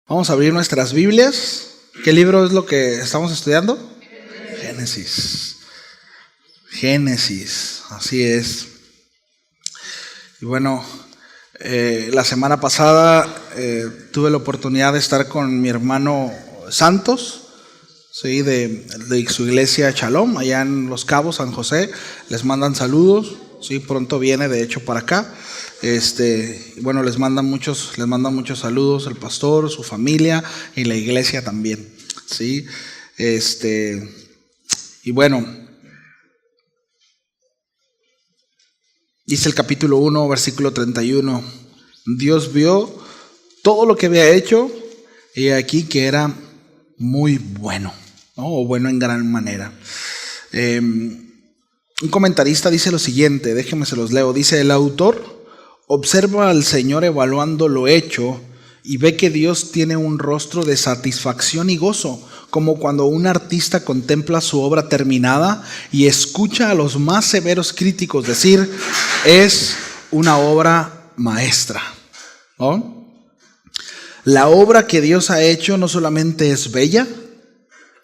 Vamos a abrir nuestras Biblias. ¿Qué libro es lo que estamos estudiando? Génesis, así es. Y bueno, la semana pasada tuve la oportunidad de estar con mi hermano Santos, ¿sí? de su iglesia Shalom, allá en Los Cabos, San José. Les mandan saludos, ¿sí? Pronto viene de hecho para acá. Bueno, les mandan muchos saludos el pastor, su familia y la iglesia también, ¿sí? Y bueno, dice el capítulo 1, versículo 31. Dios vio todo lo que había hecho y aquí que era muy bueno, ¿no? O bueno en gran manera. Un comentarista dice lo siguiente, déjenme se los leo. Dice: el autor observa al Señor evaluando lo hecho y ve que Dios tiene un rostro de satisfacción y gozo, como cuando un artista contempla su obra terminada y escucha a los más severos críticos decir: es una obra maestra, ¿no? La obra que Dios ha hecho no solamente es bella,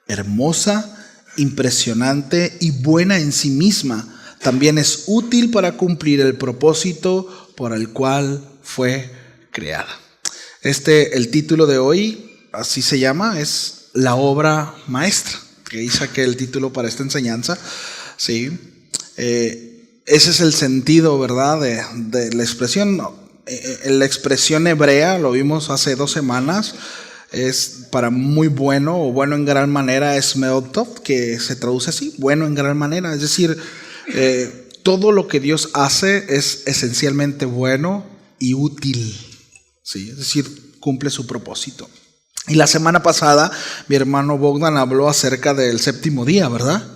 hermosa, impresionante y buena en sí misma, también es útil para cumplir el propósito por el cual fue creada. El título de hoy, así se llama, es la obra maestra, que ahí saqué el título para esta enseñanza, ¿sí? Ese es el sentido, ¿verdad?, de la expresión. La expresión hebrea, lo vimos hace 2 semanas, es para muy bueno o bueno en gran manera, es meotov, que se traduce así, bueno en gran manera, es decir, todo lo que Dios hace es esencialmente bueno y útil, ¿sí? Es decir, cumple su propósito. Y la semana pasada mi hermano Bogdan habló acerca del séptimo día, ¿verdad?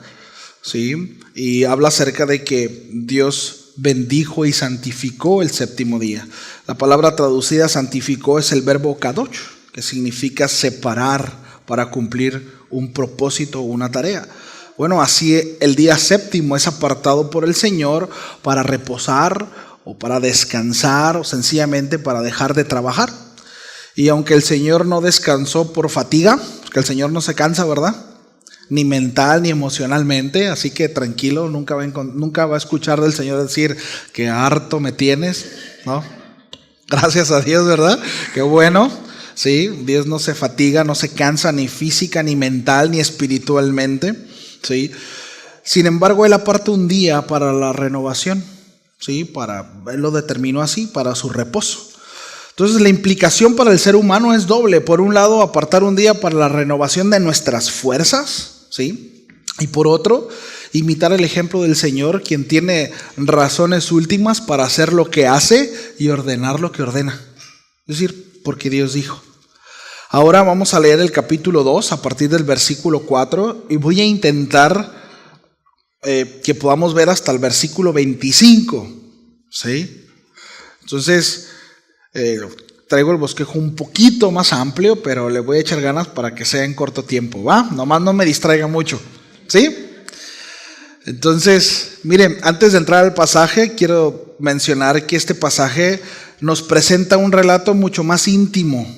Sí, y habla acerca de que Dios bendijo y santificó el séptimo día. La palabra traducida santificó es el verbo kadosh, que significa separar para cumplir un propósito o una tarea. Bueno, así el día séptimo es apartado por el Señor para reposar o para descansar o sencillamente para dejar de trabajar. Y aunque el Señor no descansó por fatiga, porque el Señor no se cansa, ¿verdad? Ni mental ni emocionalmente, así que tranquilo, nunca va a escuchar del Señor decir que harto me tienes, ¿no? Gracias a Dios, ¿verdad? Qué bueno, sí, Dios no se fatiga, no se cansa ni física, ni mental, ni espiritualmente, ¿sí? Sin embargo, Él aparta un día para la renovación, ¿sí? Él lo determinó así, para su reposo. Entonces la implicación para el ser humano es doble. Por un lado, apartar un día para la renovación de nuestras fuerzas, ¿sí? Y por otro, imitar el ejemplo del Señor, quien tiene razones últimas para hacer lo que hace y ordenar lo que ordena. Es decir, porque Dios dijo. Ahora vamos a leer el capítulo 2 a partir del versículo 4 y voy a intentar que podamos ver hasta el versículo 25, ¿sí? Entonces, traigo el bosquejo un poquito más amplio, pero le voy a echar ganas para que sea en corto tiempo, ¿va? Nomás no me distraiga mucho, ¿sí? Entonces, miren, antes de entrar al pasaje, quiero mencionar que este pasaje nos presenta un relato mucho más íntimo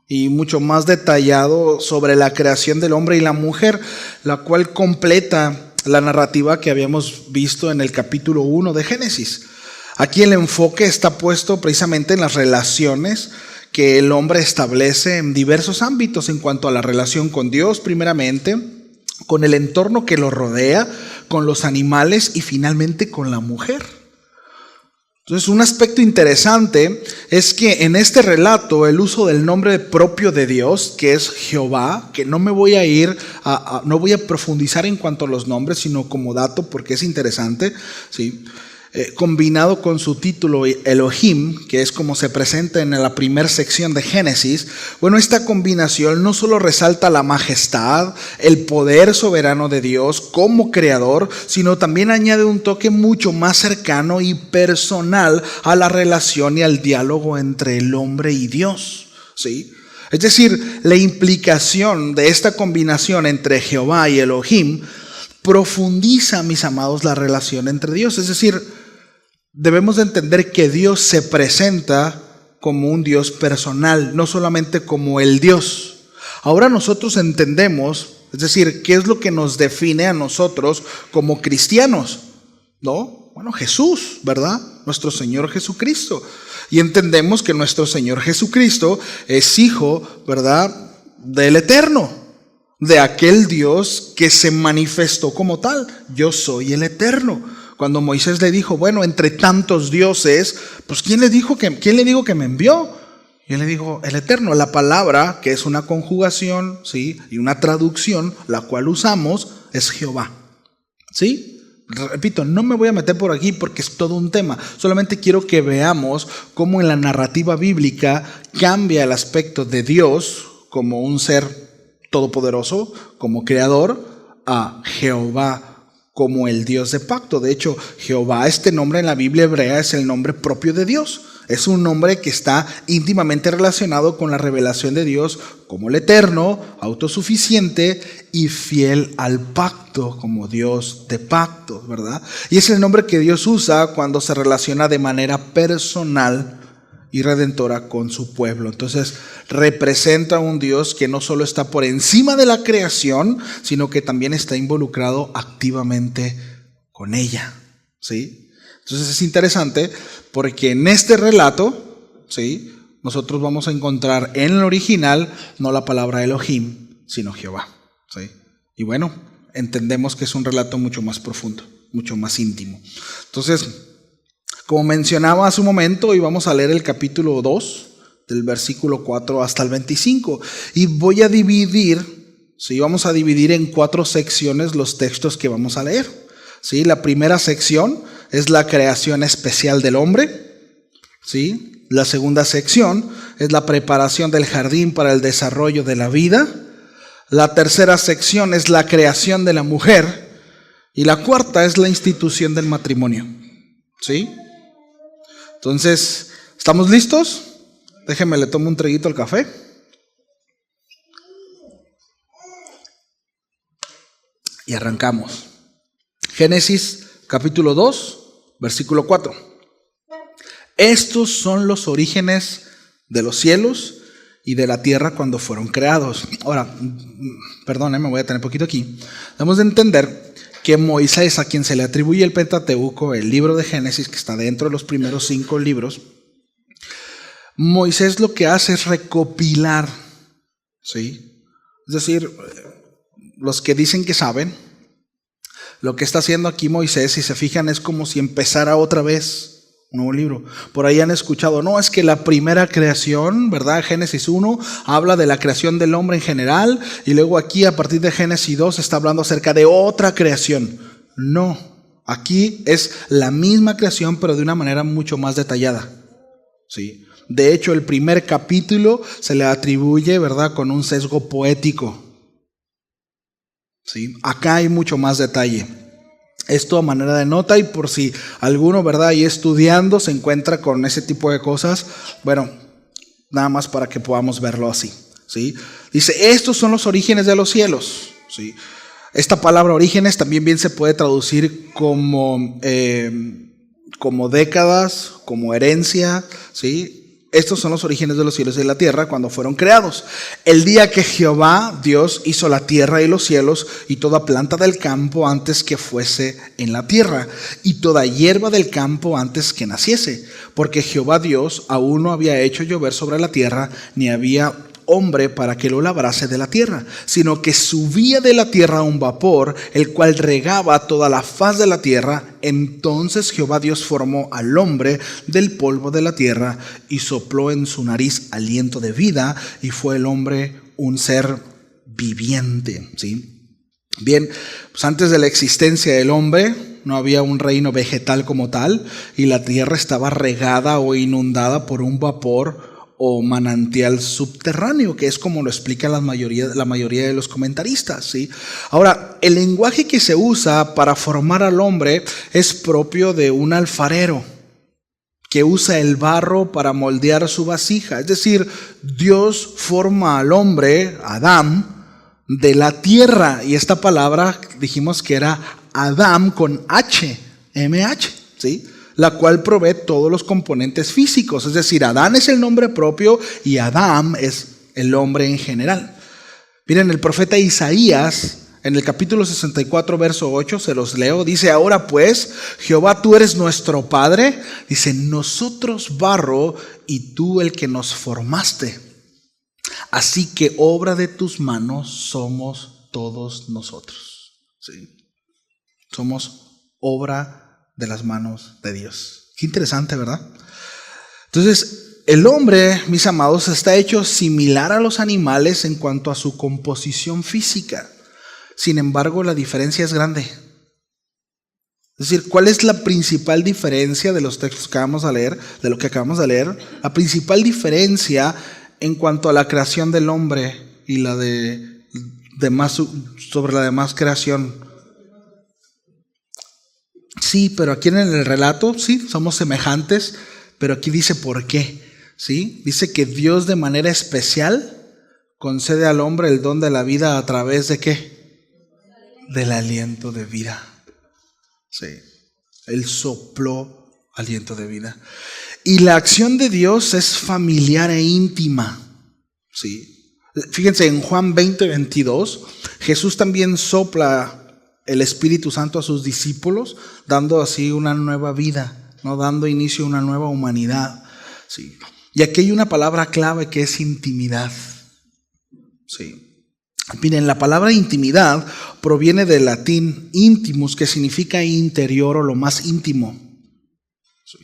y mucho más detallado sobre la creación del hombre y la mujer, la cual completa la narrativa que habíamos visto en el capítulo 1 de Génesis. Aquí el enfoque está puesto precisamente en las relaciones que el hombre establece en diversos ámbitos, en cuanto a la relación con Dios primeramente, con el entorno que lo rodea, con los animales y finalmente con la mujer. Entonces, un aspecto interesante es que en este relato el uso del nombre propio de Dios, que es Jehová, que no me voy a no voy a profundizar en cuanto a los nombres, sino como dato porque es interesante, ¿sí? Combinado con su título Elohim, que es como se presenta en la primera sección de Génesis. Bueno, esta combinación no solo resalta la majestad, el poder soberano de Dios como creador, sino también añade un toque mucho más cercano y personal a la relación y al diálogo entre el hombre y Dios, ¿sí? Es decir, la implicación de esta combinación entre Jehová y Elohim profundiza, mis amados, la relación entre Dios. Es decir, debemos de entender que Dios se presenta como un Dios personal, no solamente como el Dios. Ahora nosotros entendemos, es decir, ¿qué es lo que nos define a nosotros como cristianos? ¿No? Bueno, Jesús, ¿verdad? Nuestro Señor Jesucristo. Y entendemos que nuestro Señor Jesucristo es hijo, ¿verdad?, del Eterno, de aquel Dios que se manifestó como tal. Yo soy el Eterno. Cuando Moisés le dijo, bueno, entre tantos dioses, pues ¿quién le dijo que me envió? Y él le dijo, el Eterno. La palabra, que es una conjugación, ¿sí?, y una traducción, la cual usamos, es Jehová. ¿Sí? Repito, no me voy a meter por aquí porque es todo un tema. Solamente quiero que veamos cómo en la narrativa bíblica cambia el aspecto de Dios como un ser todopoderoso, como creador, a Jehová como el Dios de pacto. De hecho, Jehová, este nombre en la Biblia hebrea, es el nombre propio de Dios. Es un nombre que está íntimamente relacionado con la revelación de Dios como el Eterno, autosuficiente y fiel al pacto, como Dios de pactos, ¿verdad? Y es el nombre que Dios usa cuando se relaciona de manera personal y redentora con su pueblo. Entonces representa a un Dios que no solo está por encima de la creación, sino que también está involucrado activamente con ella, ¿sí? Entonces es interesante porque en este relato, ¿sí?, nosotros vamos a encontrar en el original no la palabra Elohim, sino Jehová, ¿sí? Y bueno, entendemos que es un relato mucho más profundo, mucho más íntimo. Entonces, como mencionaba hace un momento, hoy vamos a leer el capítulo 2, del versículo 4 hasta el 25. Y voy a dividir, ¿sí?, vamos a dividir en 4 secciones los textos que vamos a leer, ¿sí? La primera sección es la creación especial del hombre, ¿sí? La segunda sección es la preparación del jardín para el desarrollo de la vida. La tercera sección es la creación de la mujer. Y la cuarta es la institución del matrimonio, ¿sí? Entonces, ¿estamos listos? Déjenme le tomo un traguito al café. Y arrancamos. Génesis capítulo 2, versículo 4. Estos son los orígenes de los cielos y de la tierra cuando fueron creados. Ahora, me voy a tener poquito aquí. Debemos de entender que Moisés, a quien se le atribuye el Pentateuco, el libro de Génesis, que está dentro de los primeros 5 libros, Moisés lo que hace es recopilar, ¿sí? Es decir, los que dicen que saben, lo que está haciendo aquí Moisés, si se fijan, es como si empezara otra vez un nuevo libro. Por ahí han escuchado, no, es que la primera creación, ¿verdad? Génesis 1 habla de la creación del hombre en general, y luego aquí a partir de Génesis 2 está hablando acerca de otra creación. No, aquí es la misma creación, pero de una manera mucho más detallada, ¿sí? De hecho, el primer capítulo se le atribuye, ¿verdad?, con un sesgo poético, ¿sí? Acá hay mucho más detalle. Esto a manera de nota, y por si alguno, ¿verdad?, ahí estudiando se encuentra con ese tipo de cosas, bueno, nada más para que podamos verlo así, ¿sí? Dice, estos son los orígenes de los cielos, ¿sí? Esta palabra orígenes también bien se puede traducir como décadas, como herencia, ¿sí? Estos son los orígenes de los cielos y de la tierra cuando fueron creados. El día que Jehová, Dios, hizo la tierra y los cielos y toda planta del campo antes que fuese en la tierra y toda hierba del campo antes que naciese. Porque Jehová Dios aún no había hecho llover sobre la tierra, ni había hombre para que lo labrase de la tierra, sino que subía de la tierra un vapor, el cual regaba toda la faz de la tierra. Entonces Jehová Dios formó al hombre del polvo de la tierra y sopló en su nariz aliento de vida, y fue el hombre un ser viviente, ¿sí? Bien, pues antes de la existencia del hombre no había un reino vegetal como tal, y la tierra estaba regada o inundada por un vapor o manantial subterráneo, que es como lo explica la mayoría de los comentaristas, ¿sí? Ahora, el lenguaje que se usa para formar al hombre es propio de un alfarero que usa el barro para moldear su vasija. Es decir, Dios forma al hombre, Adán, de la tierra, y esta palabra dijimos que era Adam con H, MH, ¿sí? la cual provee todos los componentes físicos. Es decir, Adán es el nombre propio y Adam es el hombre en general. Miren, el profeta Isaías, en el capítulo 64, verso 8, se los leo, dice: ahora pues, Jehová, tú eres nuestro Padre. Dice: nosotros barro y tú el que nos formaste. Así que obra de tus manos somos todos nosotros. ¿Sí? Somos obra de las manos de Dios. Qué interesante, ¿verdad? Entonces, el hombre, mis amados, está hecho similar a los animales en cuanto a su composición física. Sin embargo, la diferencia es grande. Es decir, ¿cuál es la principal diferencia de los textos que acabamos de leer, de lo que acabamos de leer? La principal diferencia en cuanto a la creación del hombre y la sobre la demás creación. Sí, pero aquí en el relato, sí, somos semejantes, pero aquí dice por qué. ¿Sí? Dice que Dios de manera especial concede al hombre el don de la vida a través de ¿qué? Del aliento de vida. Sí. Él sopló aliento de vida. Y la acción de Dios es familiar e íntima. Sí. Fíjense, en Juan 20:22, Jesús también sopla el Espíritu Santo a sus discípulos, dando así una nueva vida, ¿no? Dando inicio a una nueva humanidad. Sí. Y aquí hay una palabra clave que es intimidad. Sí. Miren, la palabra intimidad proviene del latín intimus, que significa interior o lo más íntimo. Sí.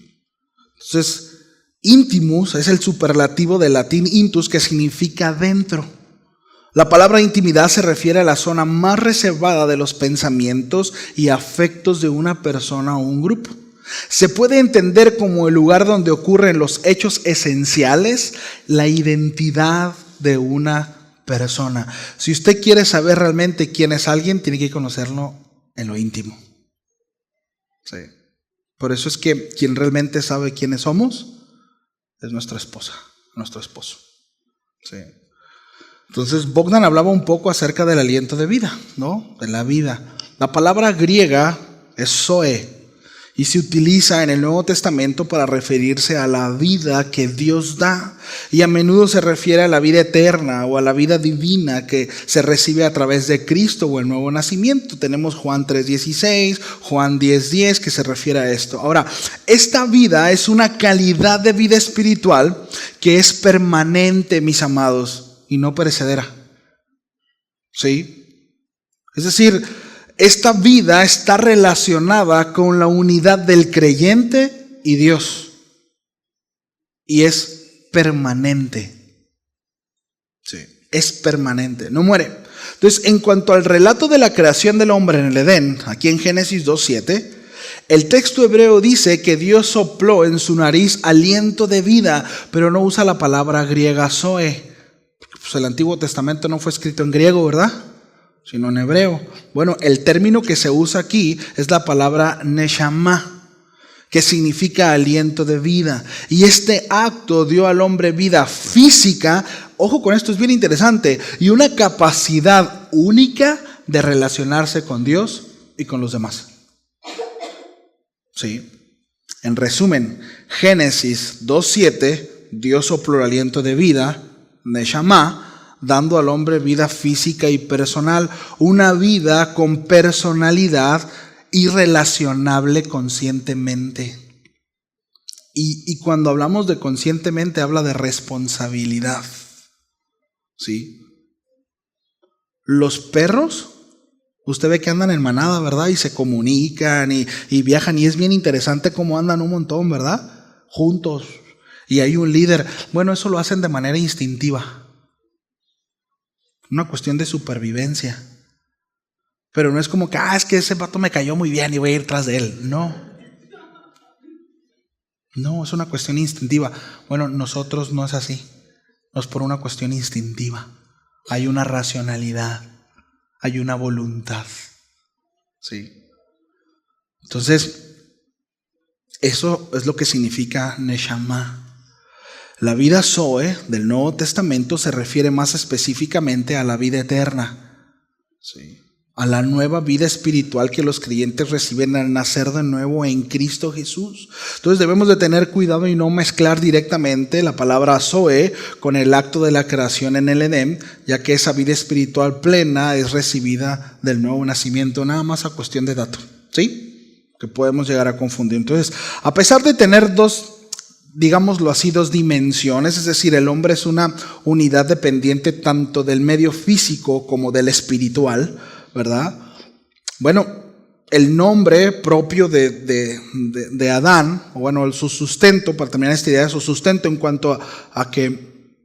Entonces, intimus es el superlativo del latín intus, que significa dentro. La palabra intimidad se refiere a la zona más reservada de los pensamientos y afectos de una persona o un grupo. Se puede entender como el lugar donde ocurren los hechos esenciales, la identidad de una persona. Si usted quiere saber realmente quién es alguien, tiene que conocerlo en lo íntimo. Sí. Por eso es que quien realmente sabe quiénes somos es nuestra esposa, nuestro esposo. Sí. Entonces Bogdan hablaba un poco acerca del aliento de vida, ¿no? De la vida. La palabra griega es zoe y se utiliza en el Nuevo Testamento para referirse a la vida que Dios da, y a menudo se refiere a la vida eterna o a la vida divina que se recibe a través de Cristo o el nuevo nacimiento. Tenemos Juan 3:16, Juan 10:10 que se refiere a esto. Ahora, esta vida es una calidad de vida espiritual que es permanente, mis amados, y no perecedera. ¿Sí? Es decir, esta vida está relacionada con la unidad del creyente y Dios. Y es permanente. Sí. Es permanente, no muere. Entonces, en cuanto al relato de la creación del hombre en el Edén, aquí en Génesis 2:7, el texto hebreo dice que Dios sopló en su nariz aliento de vida, pero no usa la palabra griega zoe. Pues el Antiguo Testamento no fue escrito en griego, ¿verdad? Sino en hebreo. Bueno, el término que se usa aquí es la palabra neshama, que significa aliento de vida. Y este acto dio al hombre vida física, ojo con esto, es bien interesante, y una capacidad única de relacionarse con Dios y con los demás. Sí. En resumen, Génesis 2:7, Dios sopló el aliento de vida, neshama, dando al hombre vida física y personal, una vida con personalidad y relacionable conscientemente. Y cuando hablamos de conscientemente, habla de responsabilidad. ¿Sí? Los perros, usted ve que andan en manada, ¿verdad? Y se comunican y viajan, y es bien interesante cómo andan un montón, ¿verdad? Juntos. Y hay un líder. Bueno, eso lo hacen de manera instintiva. Una cuestión de supervivencia. Pero no es como que, es que ese vato me cayó muy bien y voy a ir tras de él. No. No, es una cuestión instintiva. Bueno, nosotros no es así. No es por una cuestión instintiva. Hay una racionalidad. Hay una voluntad. ¿Sí? Entonces, eso es lo que significa neshama. La vida zoe del Nuevo Testamento se refiere más específicamente a la vida eterna. ¿Sí? a la nueva vida espiritual que los creyentes reciben al nacer de nuevo en Cristo Jesús. Entonces debemos de tener cuidado y no mezclar directamente la palabra Zoe con el acto de la creación en el Edén, ya que esa vida espiritual plena es recibida del nuevo nacimiento, nada más a cuestión de dato, ¿sí? Que podemos llegar a confundir. Entonces, a pesar de tener dos, digámoslo así, dos dimensiones, es decir, el hombre es una unidad dependiente tanto del medio físico como del espiritual, ¿verdad? Bueno, el nombre propio de Adán, o bueno, su sustento, para terminar esta idea, su sustento en cuanto a que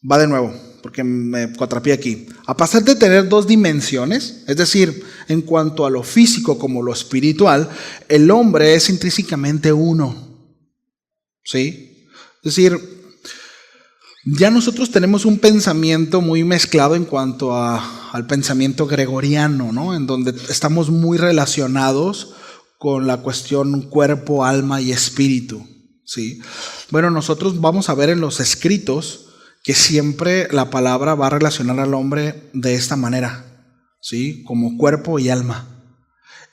va de nuevo, porque me cuatrapié aquí. A pesar de tener dos dimensiones, es decir, en cuanto a lo físico como lo espiritual, el hombre es intrínsecamente uno, ¿sí? Es decir, ya nosotros tenemos un pensamiento muy mezclado en cuanto al pensamiento gregoriano, ¿no? En donde estamos muy relacionados con la cuestión cuerpo, alma y espíritu, ¿sí? Bueno, nosotros vamos a ver en los escritos que siempre la palabra va a relacionar al hombre de esta manera, ¿sí? Como cuerpo y alma.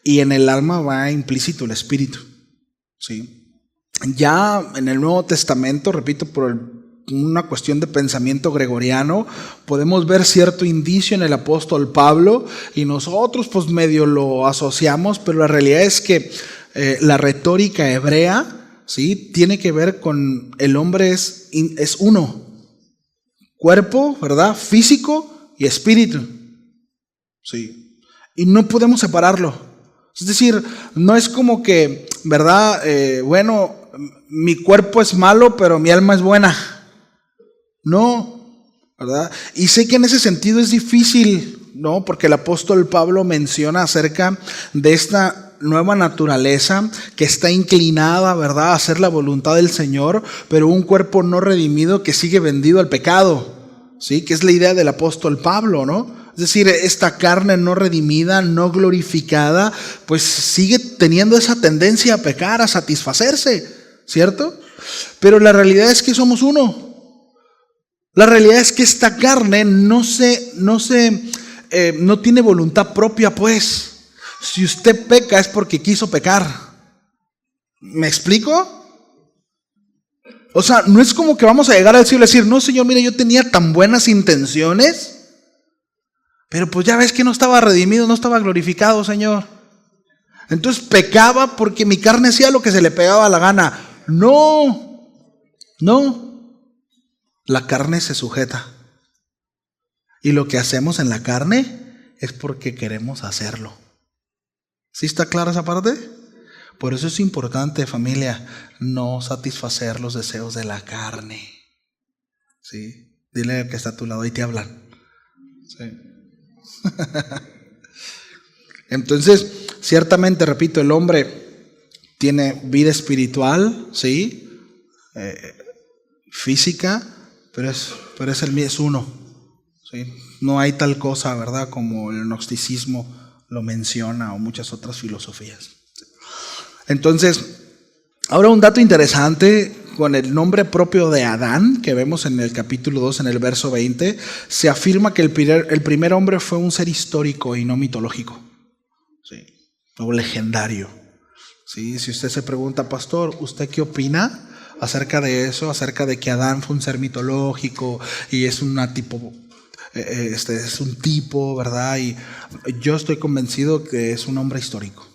Y en el alma va implícito el espíritu, ¿sí? Ya en el Nuevo Testamento, repito, por una cuestión de pensamiento gregoriano, podemos ver cierto indicio en el apóstol Pablo y nosotros pues medio lo asociamos, pero la realidad es que la retórica hebrea, ¿sí?, tiene que ver con el hombre es uno, cuerpo, ¿verdad?, físico y espíritu, ¿sí?, y no podemos separarlo. Es decir, no es como que, ¿verdad?, bueno, mi cuerpo es malo pero mi alma es buena. No, ¿verdad? Y sé que en ese sentido es difícil, ¿no? Porque el apóstol Pablo menciona acerca de esta nueva naturaleza que está inclinada, ¿verdad?, a hacer la voluntad del Señor, pero un cuerpo no redimido que sigue vendido al pecado, ¿sí? Que es la idea del apóstol Pablo, ¿no? Es decir, esta carne no redimida, no glorificada, pues sigue teniendo esa tendencia a pecar, a satisfacerse, ¿cierto? Pero la realidad es que somos uno. La realidad es que esta carne no tiene voluntad propia, pues. Si usted peca es porque quiso pecar. ¿Me explico? O sea, no es como que vamos a llegar al cielo y decir, no, Señor, mira, yo tenía tan buenas intenciones, pero pues ya ves que no estaba redimido, no estaba glorificado, Señor. Entonces pecaba porque mi carne hacía lo que se le pegaba la gana. No. La carne se sujeta. Y lo que hacemos en la carne es porque queremos hacerlo. ¿Sí está clara esa parte? Por eso es importante, familia, no satisfacer los deseos de la carne. ¿Sí? Dile al que está a tu lado y te hablan. ¿Sí? Entonces, ciertamente, repito, el hombre tiene vida espiritual, ¿sí? Física, pero es uno, ¿sí? No hay tal cosa, ¿verdad?, como el gnosticismo lo menciona o muchas otras filosofías. Entonces, ahora un dato interesante con el nombre propio de Adán, que vemos en el capítulo 2, en el verso 20, se afirma que el primer hombre fue un ser histórico y no mitológico, ¿sí?, o legendario, ¿sí? Si usted se pregunta, pastor, ¿usted qué opina acerca de eso, acerca de que Adán fue un ser mitológico y es un tipo, ¿verdad? Y yo estoy convencido que es un hombre histórico.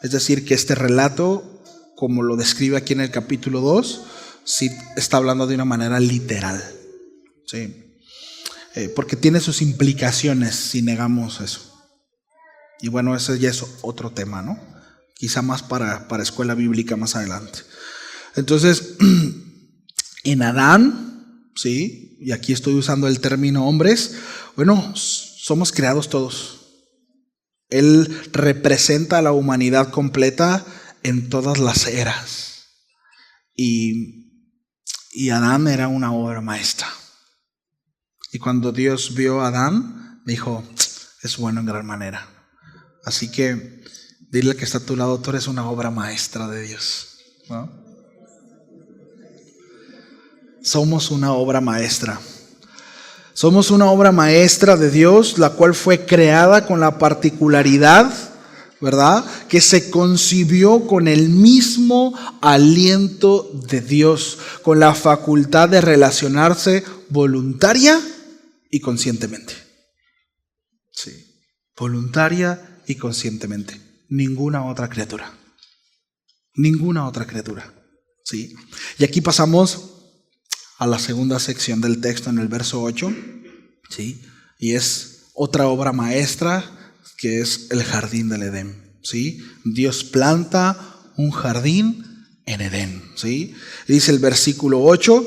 Es decir, que este relato, como lo describe aquí en el capítulo 2, sí está hablando de una manera literal, ¿sí? Porque tiene sus implicaciones si negamos eso. Y bueno, ese ya es otro tema, ¿no? Quizá más para escuela bíblica más adelante. Entonces, en Adán, ¿sí?, y aquí estoy usando el término hombres, bueno, somos creados todos. Él representa a la humanidad completa en todas las eras. Y Adán era una obra maestra. Y cuando Dios vio a Adán, dijo, es bueno en gran manera. Así que dile que está a tu lado, tú eres una obra maestra de Dios, ¿no? Somos una obra maestra. Somos una obra maestra de Dios, la cual fue creada con la particularidad, ¿verdad?, que se concibió con el mismo aliento de Dios, con la facultad de relacionarse voluntaria y conscientemente. Sí, voluntaria y conscientemente. Ninguna otra criatura. Ninguna otra criatura. Sí. Y aquí pasamos a la segunda sección del texto en el verso 8. Sí. Y es otra obra maestra que es el jardín del Edén. ¿Sí? Dios planta un jardín en Edén. ¿Sí? Dice el versículo 8: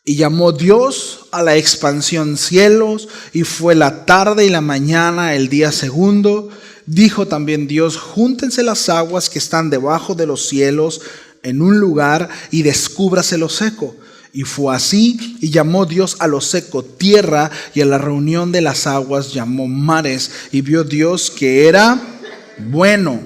y llamó Dios a la expansión cielos, y fue la tarde y la mañana el día segundo. Dijo también Dios: júntense las aguas que están debajo de los cielos en un lugar, y descúbrase lo seco. Y fue así, y llamó Dios a lo seco tierra, y a la reunión de las aguas llamó mares. Y vio Dios que era bueno.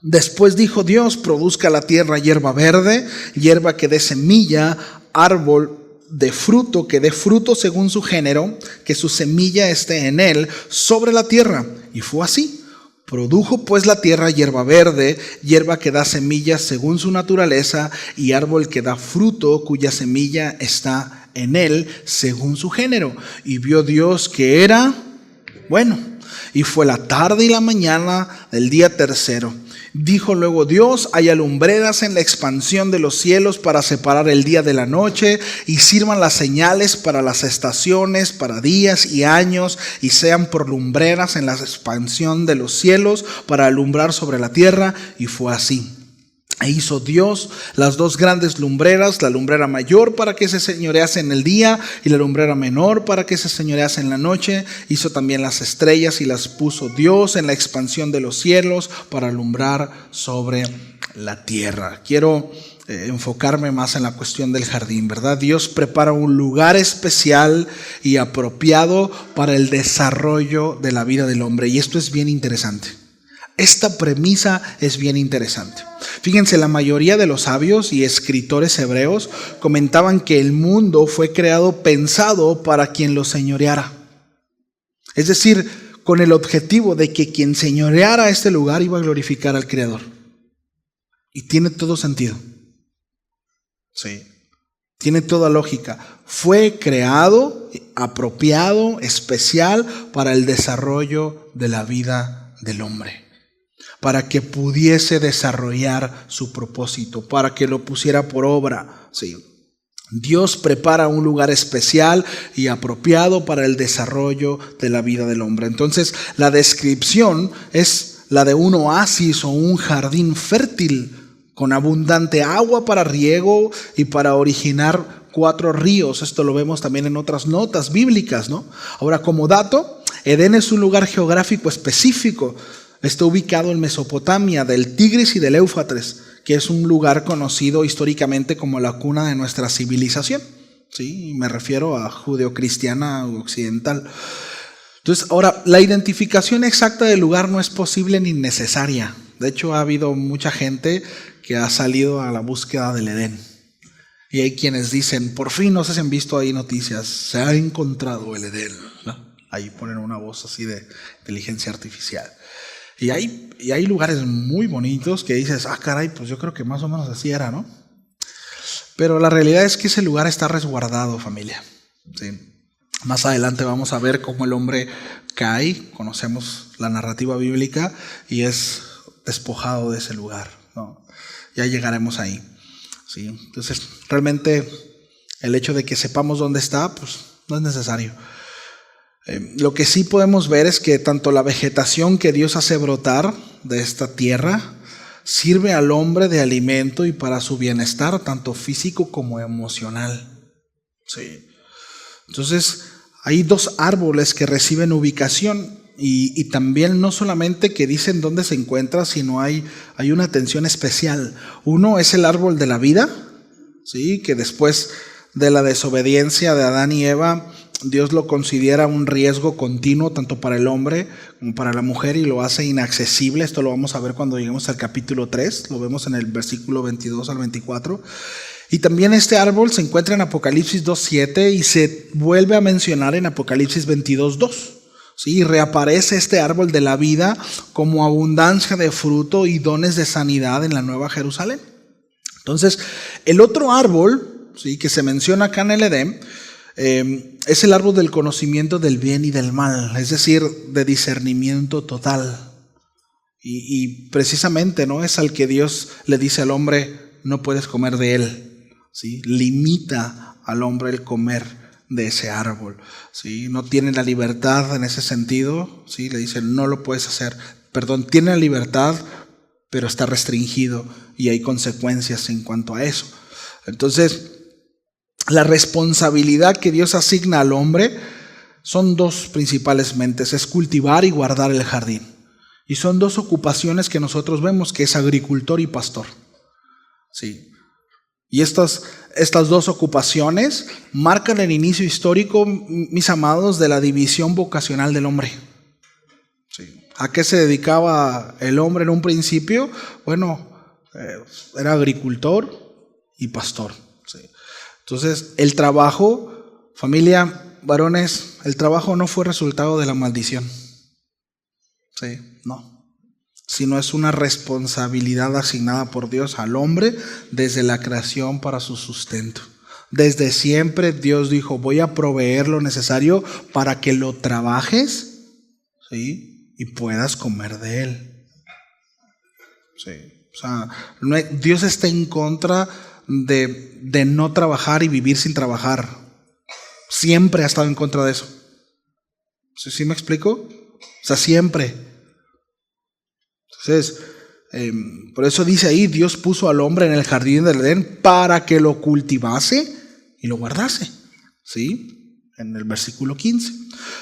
Después dijo Dios: produzca la tierra hierba verde, hierba que dé semilla, árbol de fruto que dé fruto según su género, que su semilla esté en él sobre la tierra. Y fue así. Produjo pues la tierra hierba verde, hierba que da semilla según su naturaleza, y árbol que da fruto cuya semilla está en él según su género. Y vio Dios que era bueno. Y fue la tarde y la mañana del día tercero. Dijo luego Dios: haya lumbreras en la expansión de los cielos para separar el día de la noche, y sirvan las señales para las estaciones, para días y años, y sean por lumbreras en la expansión de los cielos para alumbrar sobre la tierra. Y fue así. E hizo Dios las dos grandes lumbreras, la lumbrera mayor para que se señorease en el día, y la lumbrera menor para que se señorease en la noche. Hizo también las estrellas, y las puso Dios en la expansión de los cielos para alumbrar sobre la tierra. Quiero enfocarme más en la cuestión del jardín, ¿verdad? Dios prepara un lugar especial y apropiado para el desarrollo de la vida del hombre, y esto es bien interesante. Esta premisa es bien interesante. Fíjense, la mayoría de los sabios y escritores hebreos comentaban que el mundo fue creado pensado para quien lo señoreara. Es decir, con el objetivo de que quien señoreara este lugar iba a glorificar al Creador. Y tiene todo sentido. Sí. Tiene toda lógica. Fue creado, apropiado, especial para el desarrollo de la vida del hombre, para que pudiese desarrollar su propósito, para que lo pusiera por obra. Sí. Dios prepara un lugar especial y apropiado para el desarrollo de la vida del hombre. Entonces, la descripción es la de un oasis o un jardín fértil, con abundante agua para riego y para originar 4 ríos. Esto lo vemos también en otras notas bíblicas, ¿no? Ahora, como dato, Edén es un lugar geográfico específico. Está ubicado en Mesopotamia, del Tigris y del Éufrates, que es un lugar conocido históricamente como la cuna de nuestra civilización. Sí, me refiero a judeocristiana occidental. Entonces, ahora, la identificación exacta del lugar no es posible ni necesaria. De hecho, ha habido mucha gente que ha salido a la búsqueda del Edén. Y hay quienes dicen: por fin, no sé si han visto ahí noticias, se ha encontrado el Edén, ¿no? Ahí ponen una voz así de inteligencia artificial. Y hay lugares muy bonitos que dices: ah, caray, pues yo creo que más o menos así era, ¿no? Pero la realidad es que ese lugar está resguardado, familia. Sí. Más adelante vamos a ver cómo el hombre cae, conocemos la narrativa bíblica, y es despojado de ese lugar, ¿no? Ya llegaremos ahí. Sí. Entonces, realmente el hecho de que sepamos dónde está, pues no es necesario. Lo que sí podemos ver es que tanto la vegetación que Dios hace brotar de esta tierra sirve al hombre de alimento y para su bienestar, tanto físico como emocional. Sí. Entonces, hay 2 árboles que reciben ubicación y también no solamente que dicen dónde se encuentra, sino hay una atención especial. Uno es el árbol de la vida, ¿sí? Que después de la desobediencia de Adán y Eva, Dios lo considera un riesgo continuo tanto para el hombre como para la mujer, y lo hace inaccesible. Esto lo vamos a ver cuando lleguemos al capítulo 3, lo vemos en el versículo 22 al 24. Y también este árbol se encuentra en Apocalipsis 2:7 y se vuelve a mencionar en Apocalipsis 22:2. ¿Sí? Y reaparece este árbol de la vida como abundancia de fruto y dones de sanidad en la Nueva Jerusalén. Entonces, el otro árbol, ¿sí?, que se menciona acá en el Edén, es el árbol del conocimiento del bien y del mal, es decir, de discernimiento total. Y precisamente, ¿no?, es al que Dios le dice al hombre: no puedes comer de él. ¿Sí? Limita al hombre el comer de ese árbol. ¿Sí? No tiene la libertad en ese sentido. ¿Sí? Le dice: no lo puedes hacer. Perdón, tiene la libertad, pero está restringido y hay consecuencias en cuanto a eso. Entonces, la responsabilidad que Dios asigna al hombre son dos principalmente: es cultivar y guardar el jardín. Y son dos ocupaciones que nosotros vemos, que es agricultor y pastor. Sí. Y estas dos ocupaciones marcan el inicio histórico, mis amados, de la división vocacional del hombre. Sí. ¿A qué se dedicaba el hombre en un principio? Bueno, era agricultor y pastor. Sí. Entonces, el trabajo, familia, varones, el trabajo no fue resultado de la maldición. Sí, no. Sino es una responsabilidad asignada por Dios al hombre desde la creación para su sustento. Desde siempre Dios dijo: voy a proveer lo necesario para que lo trabajes, ¿sí?, y puedas comer de él. Sí. O sea, Dios está en contra de no trabajar y vivir sin trabajar. Siempre ha estado en contra de eso. ¿Sí me explico? O sea, siempre. Entonces, por eso dice ahí: Dios puso al hombre en el jardín del Edén para que lo cultivase y lo guardase. ¿Sí? En el versículo 15.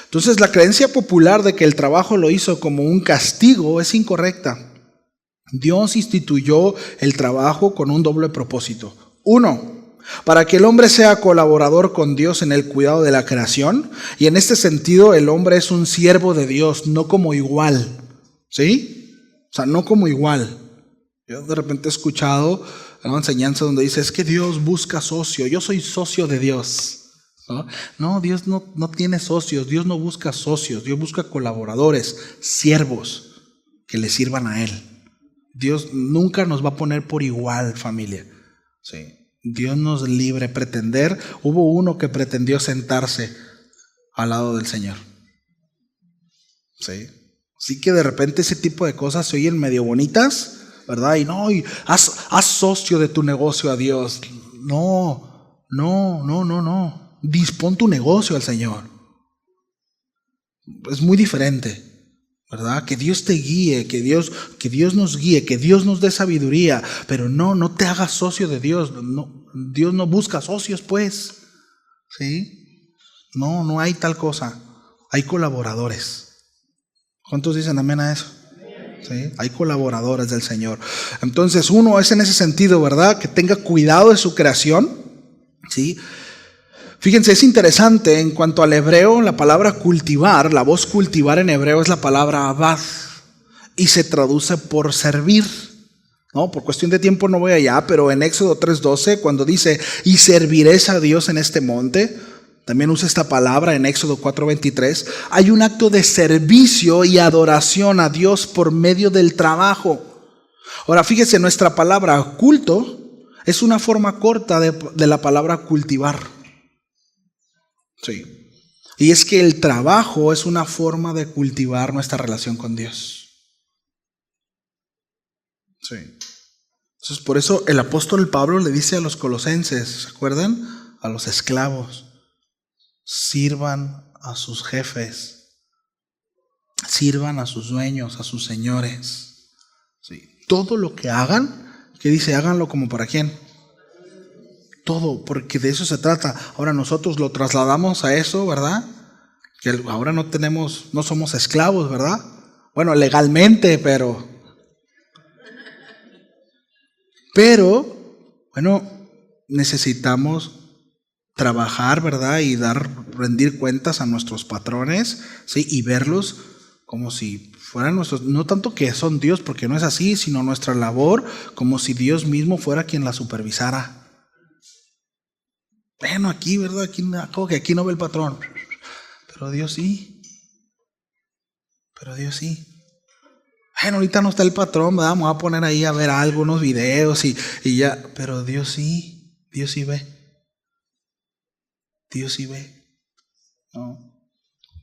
Entonces, la creencia popular de que el trabajo lo hizo como un castigo es incorrecta. Dios instituyó el trabajo con un doble propósito. 1, para que el hombre sea colaborador con Dios en el cuidado de la creación. Y en este sentido, el hombre es un siervo de Dios, no como igual. ¿Sí? O sea, no como igual. Yo de repente he escuchado una enseñanza donde dice: es que Dios busca socio, yo soy socio de Dios. No, Dios no tiene socios, Dios no busca socios, Dios busca colaboradores, siervos que le sirvan a Él. Dios nunca nos va a poner por igual, familia. Sí. Dios nos libre de pretender. Hubo uno que pretendió sentarse al lado del Señor. Sí. Así que de repente ese tipo de cosas se oyen medio bonitas, ¿verdad? Y haz socio de tu negocio a Dios. No. Dispón tu negocio al Señor. Es muy diferente, ¿verdad? Que Dios te guíe, que Dios nos guíe, que Dios nos dé sabiduría, pero no te hagas socio de Dios. No, Dios no busca socios, pues. ¿Sí? No hay tal cosa. Hay colaboradores. ¿Cuántos dicen amén a eso? ¿Sí? Hay colaboradores del Señor. Entonces, uno es en ese sentido, ¿verdad?, que tenga cuidado de su creación. ¿Sí? Fíjense, es interesante en cuanto al hebreo, la palabra cultivar, la voz cultivar en hebreo es la palabra abad y se traduce por servir. No, por cuestión de tiempo no voy allá, pero en Éxodo 3:12, cuando dice: y serviréis a Dios en este monte, también usa esta palabra en Éxodo 4:23. Hay un acto de servicio y adoración a Dios por medio del trabajo. Ahora, fíjese, nuestra palabra culto es una forma corta de la palabra cultivar. Sí. Y es que el trabajo es una forma de cultivar nuestra relación con Dios. Sí. Entonces, por eso el apóstol Pablo le dice a los colosenses, ¿se acuerdan? A los esclavos: sirvan a sus jefes, sirvan a sus dueños, a sus señores. Sí. Todo lo que hagan, que dice, háganlo como para quién. Todo, porque de eso se trata. Ahora nosotros lo trasladamos a eso, ¿verdad? Que ahora no somos esclavos, ¿verdad? Bueno, legalmente, pero bueno, necesitamos trabajar, ¿verdad? Y rendir cuentas a nuestros patrones, ¿sí? Y verlos como si fueran nuestros, no tanto que son Dios, porque no es así, sino nuestra labor como si Dios mismo fuera quien la supervisara. Bueno, aquí, ¿verdad? Aquí no ve el patrón. Pero Dios sí. Bueno, ahorita no está el patrón, ¿verdad? Vamos a poner ahí a ver algunos videos y ya. Pero Dios sí ve. Dios sí ve. ¿No?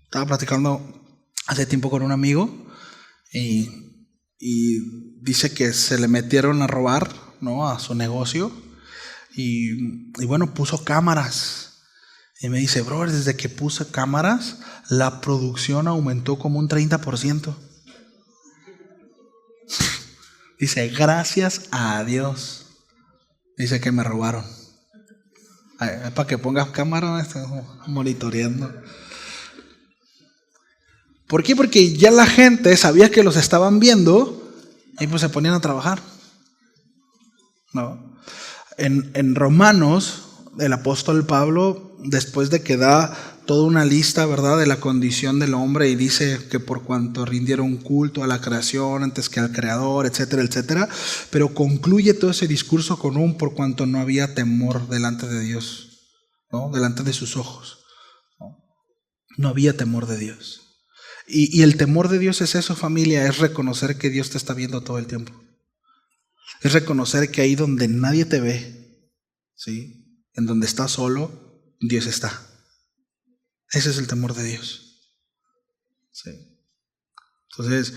Estaba platicando hace tiempo con un amigo y dice que se le metieron a robar, ¿no?, a su negocio y bueno, puso cámaras. Y me dice, bro, desde que puse cámaras, la producción aumentó como un 30%. Dice, gracias a Dios. Dice que me robaron. Para que pongas cámara, monitoreando. ¿Por qué? Porque ya la gente sabía que los estaban viendo y pues se ponían a trabajar. ¿No? En Romanos, el apóstol Pablo, después de que da toda una lista, ¿verdad?, de la condición del hombre y dice que por cuanto rindieron culto a la creación antes que al creador, etcétera, etcétera, pero concluye todo ese discurso con un por cuanto no había temor delante de Dios, ¿no?, delante de sus ojos. No había temor de Dios. Y el temor de Dios es eso, familia, es reconocer que Dios te está viendo todo el tiempo. Es reconocer que ahí donde nadie te ve, ¿sí?, en donde estás solo, Dios está. Ese es el temor de Dios. ¿Sí? Entonces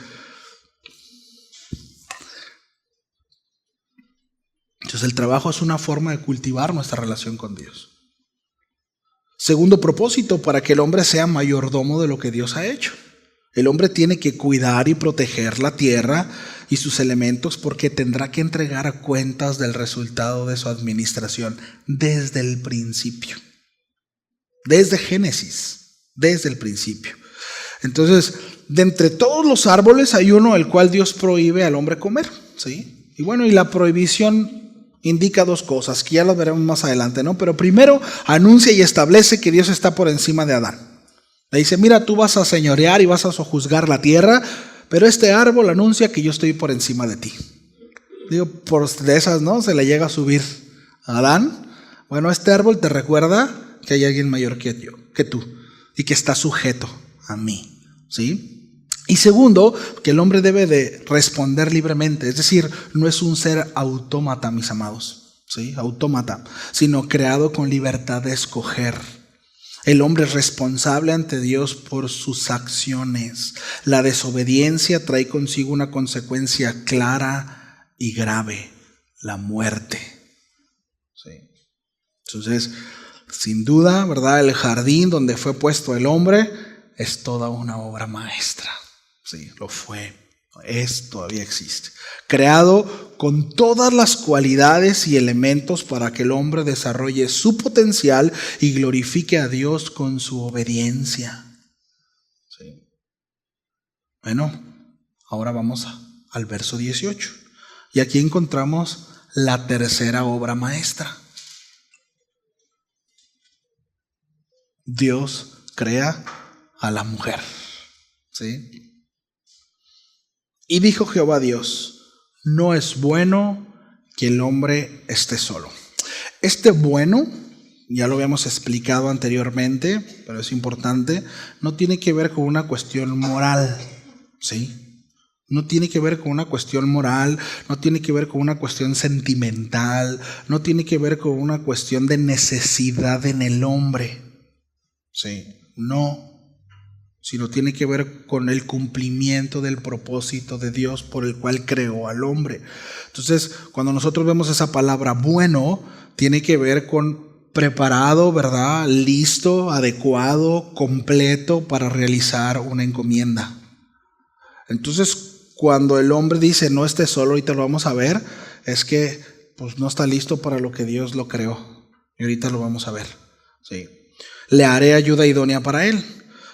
el trabajo es una forma de cultivar nuestra relación con Dios. Segundo propósito, para que el hombre sea mayordomo de lo que Dios ha hecho. El hombre tiene que cuidar y proteger la tierra y sus elementos porque tendrá que entregar cuentas del resultado de su administración desde el principio. Desde Génesis, desde el principio. Entonces, de entre todos los árboles hay uno el cual Dios prohíbe al hombre comer, ¿sí? Y bueno, y la prohibición indica dos cosas, que ya las veremos más adelante, ¿no? Pero primero anuncia y establece que Dios está por encima de Adán. Le dice, mira, tú vas a señorear y vas a sojuzgar la tierra, pero este árbol anuncia que yo estoy por encima de ti. Digo, por de esas, ¿no?, se le llega a subir a Adán. Bueno, este árbol te recuerda que hay alguien mayor que tú, y que está sujeto a mí, ¿sí? Y segundo, que el hombre debe de responder libremente, es decir, no es un ser autómata, mis amados, ¿sí?, autómata, sino creado con libertad de escoger. El hombre es responsable ante Dios por sus acciones. La desobediencia trae consigo una consecuencia clara y grave, la muerte, ¿sí? Entonces, sin duda, ¿verdad?, el jardín donde fue puesto el hombre es toda una obra maestra. Sí, lo fue. Todavía existe. Creado con todas las cualidades y elementos para que el hombre desarrolle su potencial y glorifique a Dios con su obediencia. Sí. Bueno, ahora vamos al verso 18. Y aquí encontramos la tercera obra maestra. Dios crea a la mujer. ¿Sí? Y dijo Jehová Dios, no es bueno que el hombre esté solo. Este bueno, ya lo habíamos explicado anteriormente, pero es importante, no tiene que ver con una cuestión moral, ¿sí? No tiene que ver con una cuestión moral, no tiene que ver con una cuestión sentimental, no tiene que ver con una cuestión de necesidad en el hombre, ¿sí? No, sino tiene que ver con el cumplimiento del propósito de Dios por el cual creó al hombre. Entonces, cuando nosotros vemos esa palabra bueno, tiene que ver con preparado, ¿verdad?, listo, adecuado, completo para realizar una encomienda. Entonces, cuando el hombre dice no estés solo, ahorita lo vamos a ver, es que pues no está listo para lo que Dios lo creó. Y ahorita lo vamos a ver. Sí. Le haré ayuda idónea para él.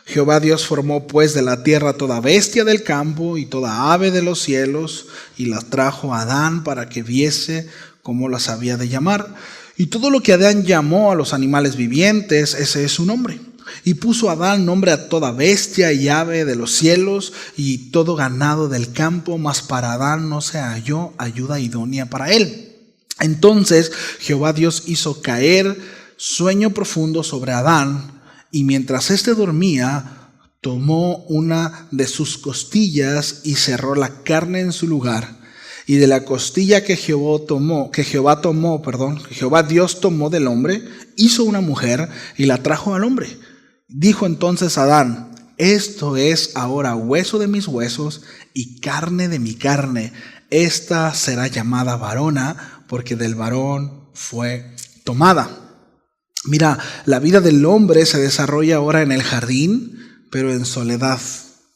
Jehová Dios formó pues de la tierra toda bestia del campo y toda ave de los cielos y las trajo a Adán para que viese cómo las había de llamar. Y todo lo que Adán llamó a los animales vivientes, ese es su nombre. Y puso Adán nombre a toda bestia y ave de los cielos y todo ganado del campo, mas para Adán no se halló ayuda idónea para él. Entonces Jehová Dios hizo caer sueño profundo sobre Adán, y mientras éste dormía, tomó una de sus costillas y cerró la carne en su lugar. Y de la costilla que Jehová Dios tomó del hombre, hizo una mujer y la trajo al hombre. Dijo entonces Adán: esto es ahora hueso de mis huesos y carne de mi carne. Esta será llamada varona, porque del varón fue tomada. Mira, la vida del hombre se desarrolla ahora en el jardín, pero en soledad,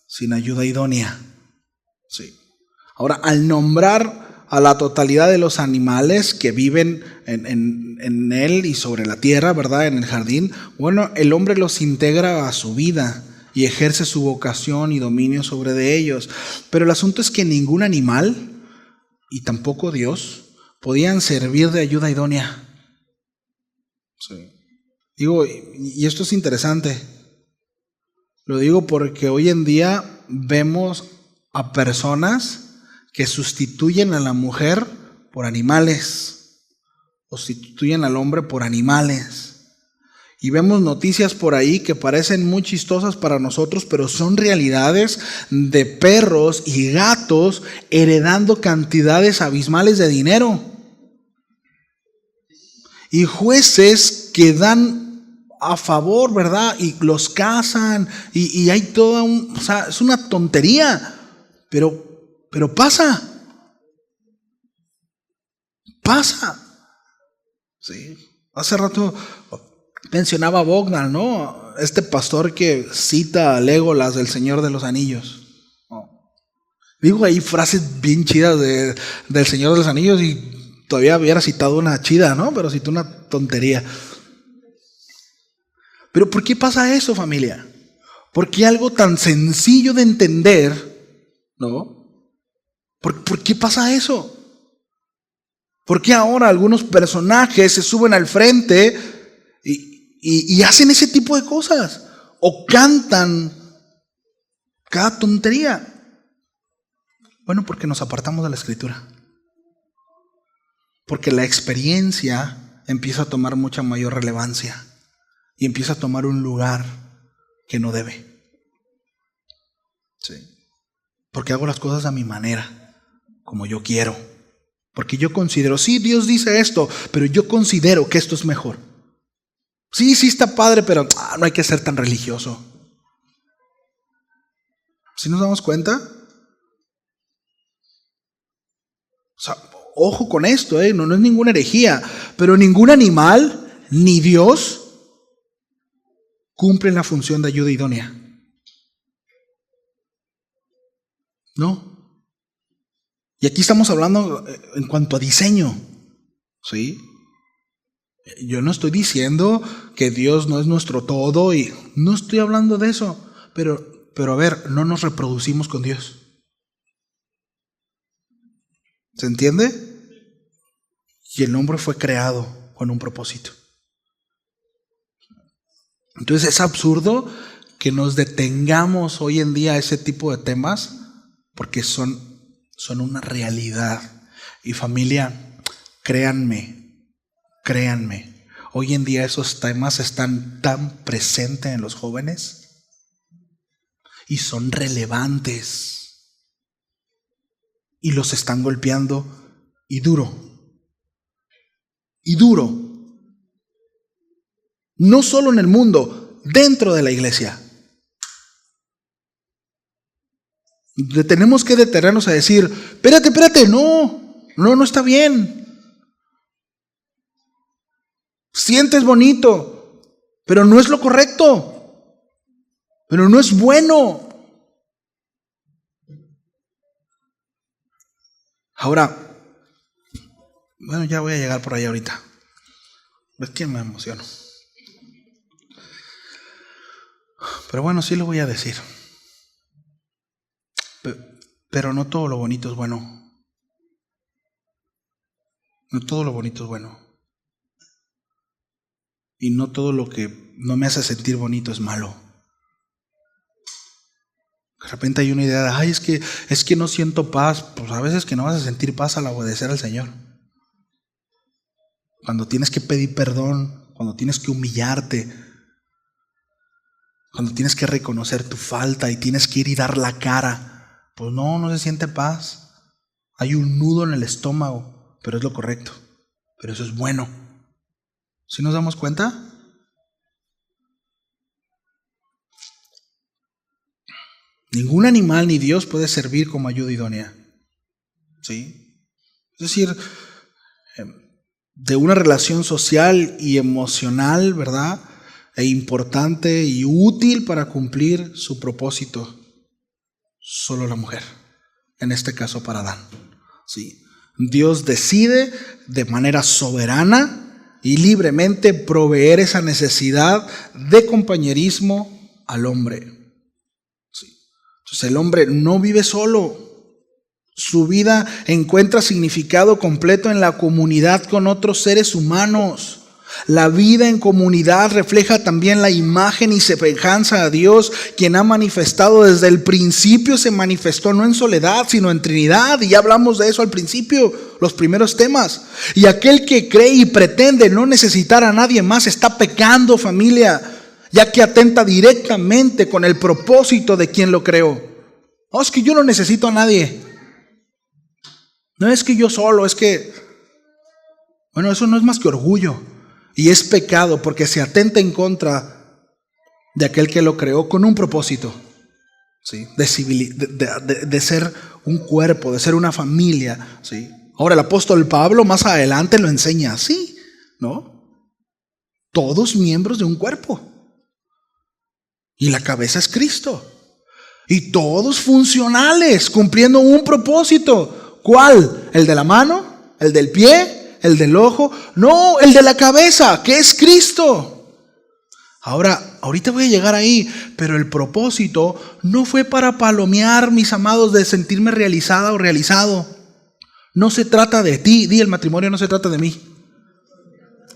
sin ayuda idónea. Sí. Ahora, al nombrar a la totalidad de los animales que viven en él y sobre la tierra, ¿verdad?, en el jardín, bueno, el hombre los integra a su vida y ejerce su vocación y dominio sobre de ellos. Pero el asunto es que ningún animal, y tampoco Dios, podían servir de ayuda idónea. Sí. Digo, y esto es interesante. Lo digo porque hoy en día vemos a personas que sustituyen a la mujer por animales, o sustituyen al hombre por animales. Y vemos noticias por ahí que parecen muy chistosas para nosotros, pero son realidades de perros y gatos heredando cantidades abismales de dinero. Y jueces que dan a favor, ¿verdad? Y los cazan, y hay toda o sea, es una tontería, pero pasa. Sí. Hace rato mencionaba a Bogdan, ¿no? Este pastor que cita a Legolas del Señor de los Anillos. Digo, hay frases bien chidas del Señor de los Anillos y todavía hubiera citado una chida, ¿no? Pero citó una tontería. Pero ¿por qué pasa eso, familia? Porque algo tan sencillo de entender, ¿no? ¿Por qué pasa eso? ¿Por qué ahora algunos personajes se suben al frente y hacen ese tipo de cosas? O cantan cada tontería. Bueno, porque nos apartamos de la Escritura. Porque la experiencia empieza a tomar mucha mayor relevancia y empieza a tomar un lugar que no debe. Sí. Porque hago las cosas a mi manera, como yo quiero. Porque yo considero, sí, Dios dice esto, pero yo considero que esto es mejor. Sí, está padre, pero no hay que ser tan religioso. ¿Sí nos damos cuenta? O sea, ojo con esto, no es ninguna herejía, pero ningún animal ni Dios cumplen la función de ayuda idónea. No. Y aquí estamos hablando en cuanto a diseño, ¿sí? Yo no estoy diciendo que Dios no es nuestro todo y no estoy hablando de eso, pero a ver, no nos reproducimos con Dios. ¿Se entiende? Y el hombre fue creado con un propósito. Entonces es absurdo que nos detengamos hoy en día a ese tipo de temas porque son una realidad. Y familia, créanme, hoy en día esos temas están tan presentes en los jóvenes y son relevantes y los están golpeando y duro. No solo en el mundo, dentro de la iglesia. Tenemos que detenernos a decir, espérate, no está bien. Sientes bonito, pero no es lo correcto, pero no es bueno. Ahora, bueno, ya voy a llegar por ahí ahorita. ¿Ves que me emociono? Pero bueno, sí lo voy a decir. Pero no todo lo bonito es bueno. No todo lo bonito es bueno. Y no todo lo que no me hace sentir bonito es malo. De repente hay una idea de, es que no siento paz. Pues a veces que no vas a sentir paz al obedecer al Señor. Cuando tienes que pedir perdón cuando tienes que humillarte, cuando tienes que reconocer tu falta y tienes que ir y dar la cara, pues no se siente paz. Hay un nudo en el estómago, pero es lo correcto. Pero eso es bueno. ¿Sí nos damos cuenta? Ningún animal ni Dios puede servir como ayuda idónea. ¿Sí? Es decir, de una relación social y emocional, ¿verdad? E importante y útil para cumplir su propósito, solo la mujer. En este caso para Adán. ¿Sí? Dios decide de manera soberana y libremente proveer esa necesidad de compañerismo al hombre. ¿Sí? Entonces el hombre no vive solo. Su vida encuentra significado completo en la comunidad con otros seres humanos. La vida en comunidad refleja también la imagen y semejanza a Dios, quien ha manifestado desde el principio. Se manifestó no en soledad, sino en Trinidad, y ya hablamos de eso al principio, los primeros temas. Y aquel que cree y pretende no necesitar a nadie más está pecando, familia, ya que atenta directamente con el propósito de quien lo creó. No, es que yo no necesito a nadie. No es que yo solo, es que, bueno, eso no es más que orgullo. Y es pecado porque se atenta en contra de aquel que lo creó con un propósito, ¿sí? De ser un cuerpo, de ser una familia, ¿sí? Ahora el apóstol Pablo más adelante lo enseña así, ¿no? Todos miembros de un cuerpo. Y la cabeza es Cristo. Y todos funcionales, cumpliendo un propósito. ¿Cuál? ¿El de la mano? ¿El del pie? ¿El del ojo? No, el de la cabeza, que es Cristo. Ahorita voy a llegar ahí, pero el propósito no fue para palomear, mis amados, de sentirme realizada o realizado. No se trata de ti, el matrimonio no se trata de mí.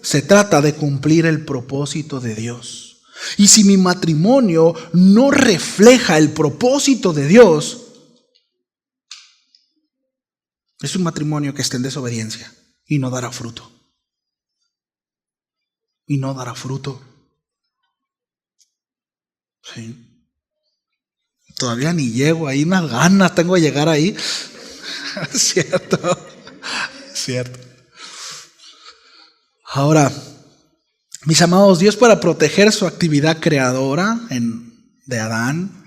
Se trata de cumplir el propósito de Dios. Y si mi matrimonio no refleja el propósito de Dios, es un matrimonio que está en desobediencia. Y no dará fruto. Y no dará fruto. Sí. Todavía ni llego ahí, unas ganas tengo de llegar ahí. Cierto. Cierto. Ahora, mis amados, Dios, para proteger su actividad creadora de Adán,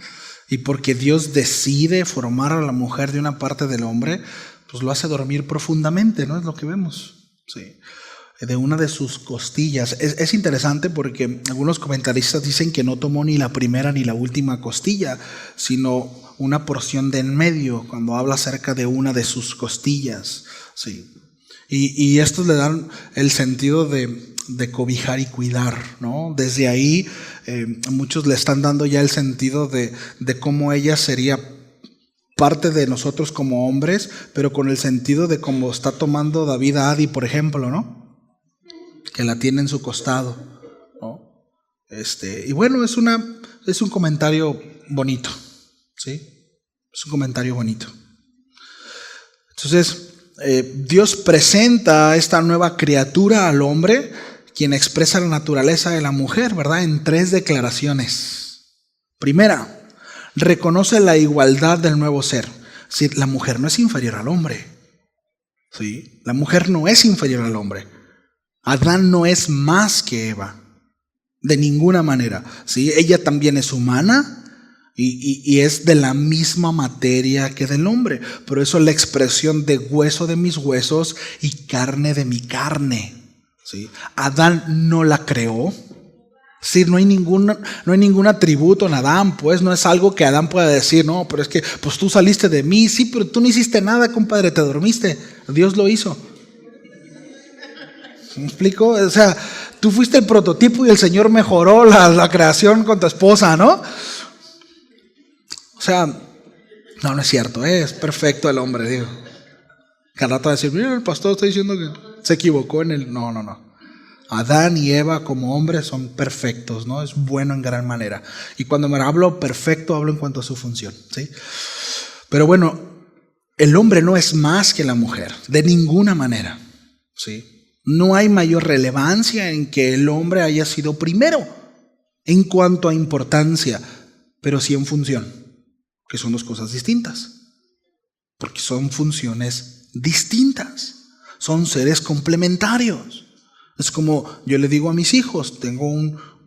y porque Dios decide formar a la mujer de una parte del hombre, pues lo hace dormir profundamente, ¿no? Es lo que vemos, sí. De una de sus costillas. Es interesante porque algunos comentaristas dicen que no tomó ni la primera ni la última costilla, sino una porción de en medio, cuando habla acerca de una de sus costillas, sí. Y estos le dan el sentido de cobijar y cuidar, ¿no? Desde ahí muchos le están dando ya el sentido de cómo ella sería parte de nosotros como hombres, pero con el sentido de cómo está tomando David a Adi, por ejemplo, ¿no? Que la tiene en su costado, ¿no? Y bueno, es un comentario bonito, ¿sí? Es un comentario bonito. Entonces, Dios presenta a esta nueva criatura al hombre, quien expresa la naturaleza de la mujer, ¿verdad? En 3 declaraciones. Primera, reconoce la igualdad del nuevo ser. Es decir, la mujer no es inferior al hombre. ¿Sí? La mujer no es inferior al hombre. Adán no es más que Eva. De ninguna manera. ¿Sí? Ella también es humana y es de la misma materia que del hombre. Por eso la expresión de hueso de mis huesos y carne de mi carne. ¿Sí? Adán no la creó. Sí, no hay ningún atributo en Adán, pues no es algo que Adán pueda decir, no, pero es que pues tú saliste de mí, sí, pero tú no hiciste nada, compadre, te dormiste, Dios lo hizo. ¿Me explico? O sea, tú fuiste el prototipo y el Señor mejoró la creación con tu esposa, ¿no? O sea, no es cierto, es perfecto el hombre, digo. Cada rato va a decir, mira, el pastor está diciendo que se equivocó en el... No. Adán y Eva como hombres son perfectos, ¿no? Es bueno en gran manera. Y cuando me hablo perfecto, hablo en cuanto a su función, ¿sí? Pero bueno, el hombre no es más que la mujer, de ninguna manera, ¿sí? No hay mayor relevancia en que el hombre haya sido primero en cuanto a importancia, pero sí en función, que son dos cosas distintas. Porque son funciones distintas, son seres complementarios. Es como yo le digo a mis hijos, tengo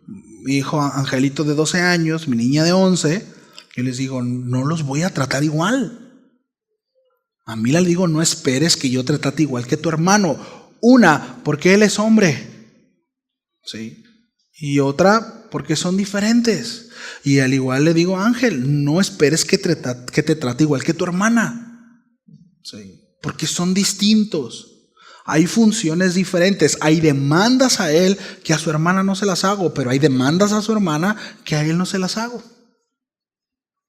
mi hijo Angelito de 12 años, mi niña de 11, yo les digo, no los voy a tratar igual. A mí le digo, no esperes que yo te trate igual que tu hermano. Una, porque él es hombre, ¿sí? Y otra, porque son diferentes. Y al igual le digo, Ángel, no esperes que te trate igual que tu hermana. Sí, porque son distintos. Hay funciones diferentes. Hay demandas a él que a su hermana no se las hago, pero hay demandas a su hermana que a él no se las hago.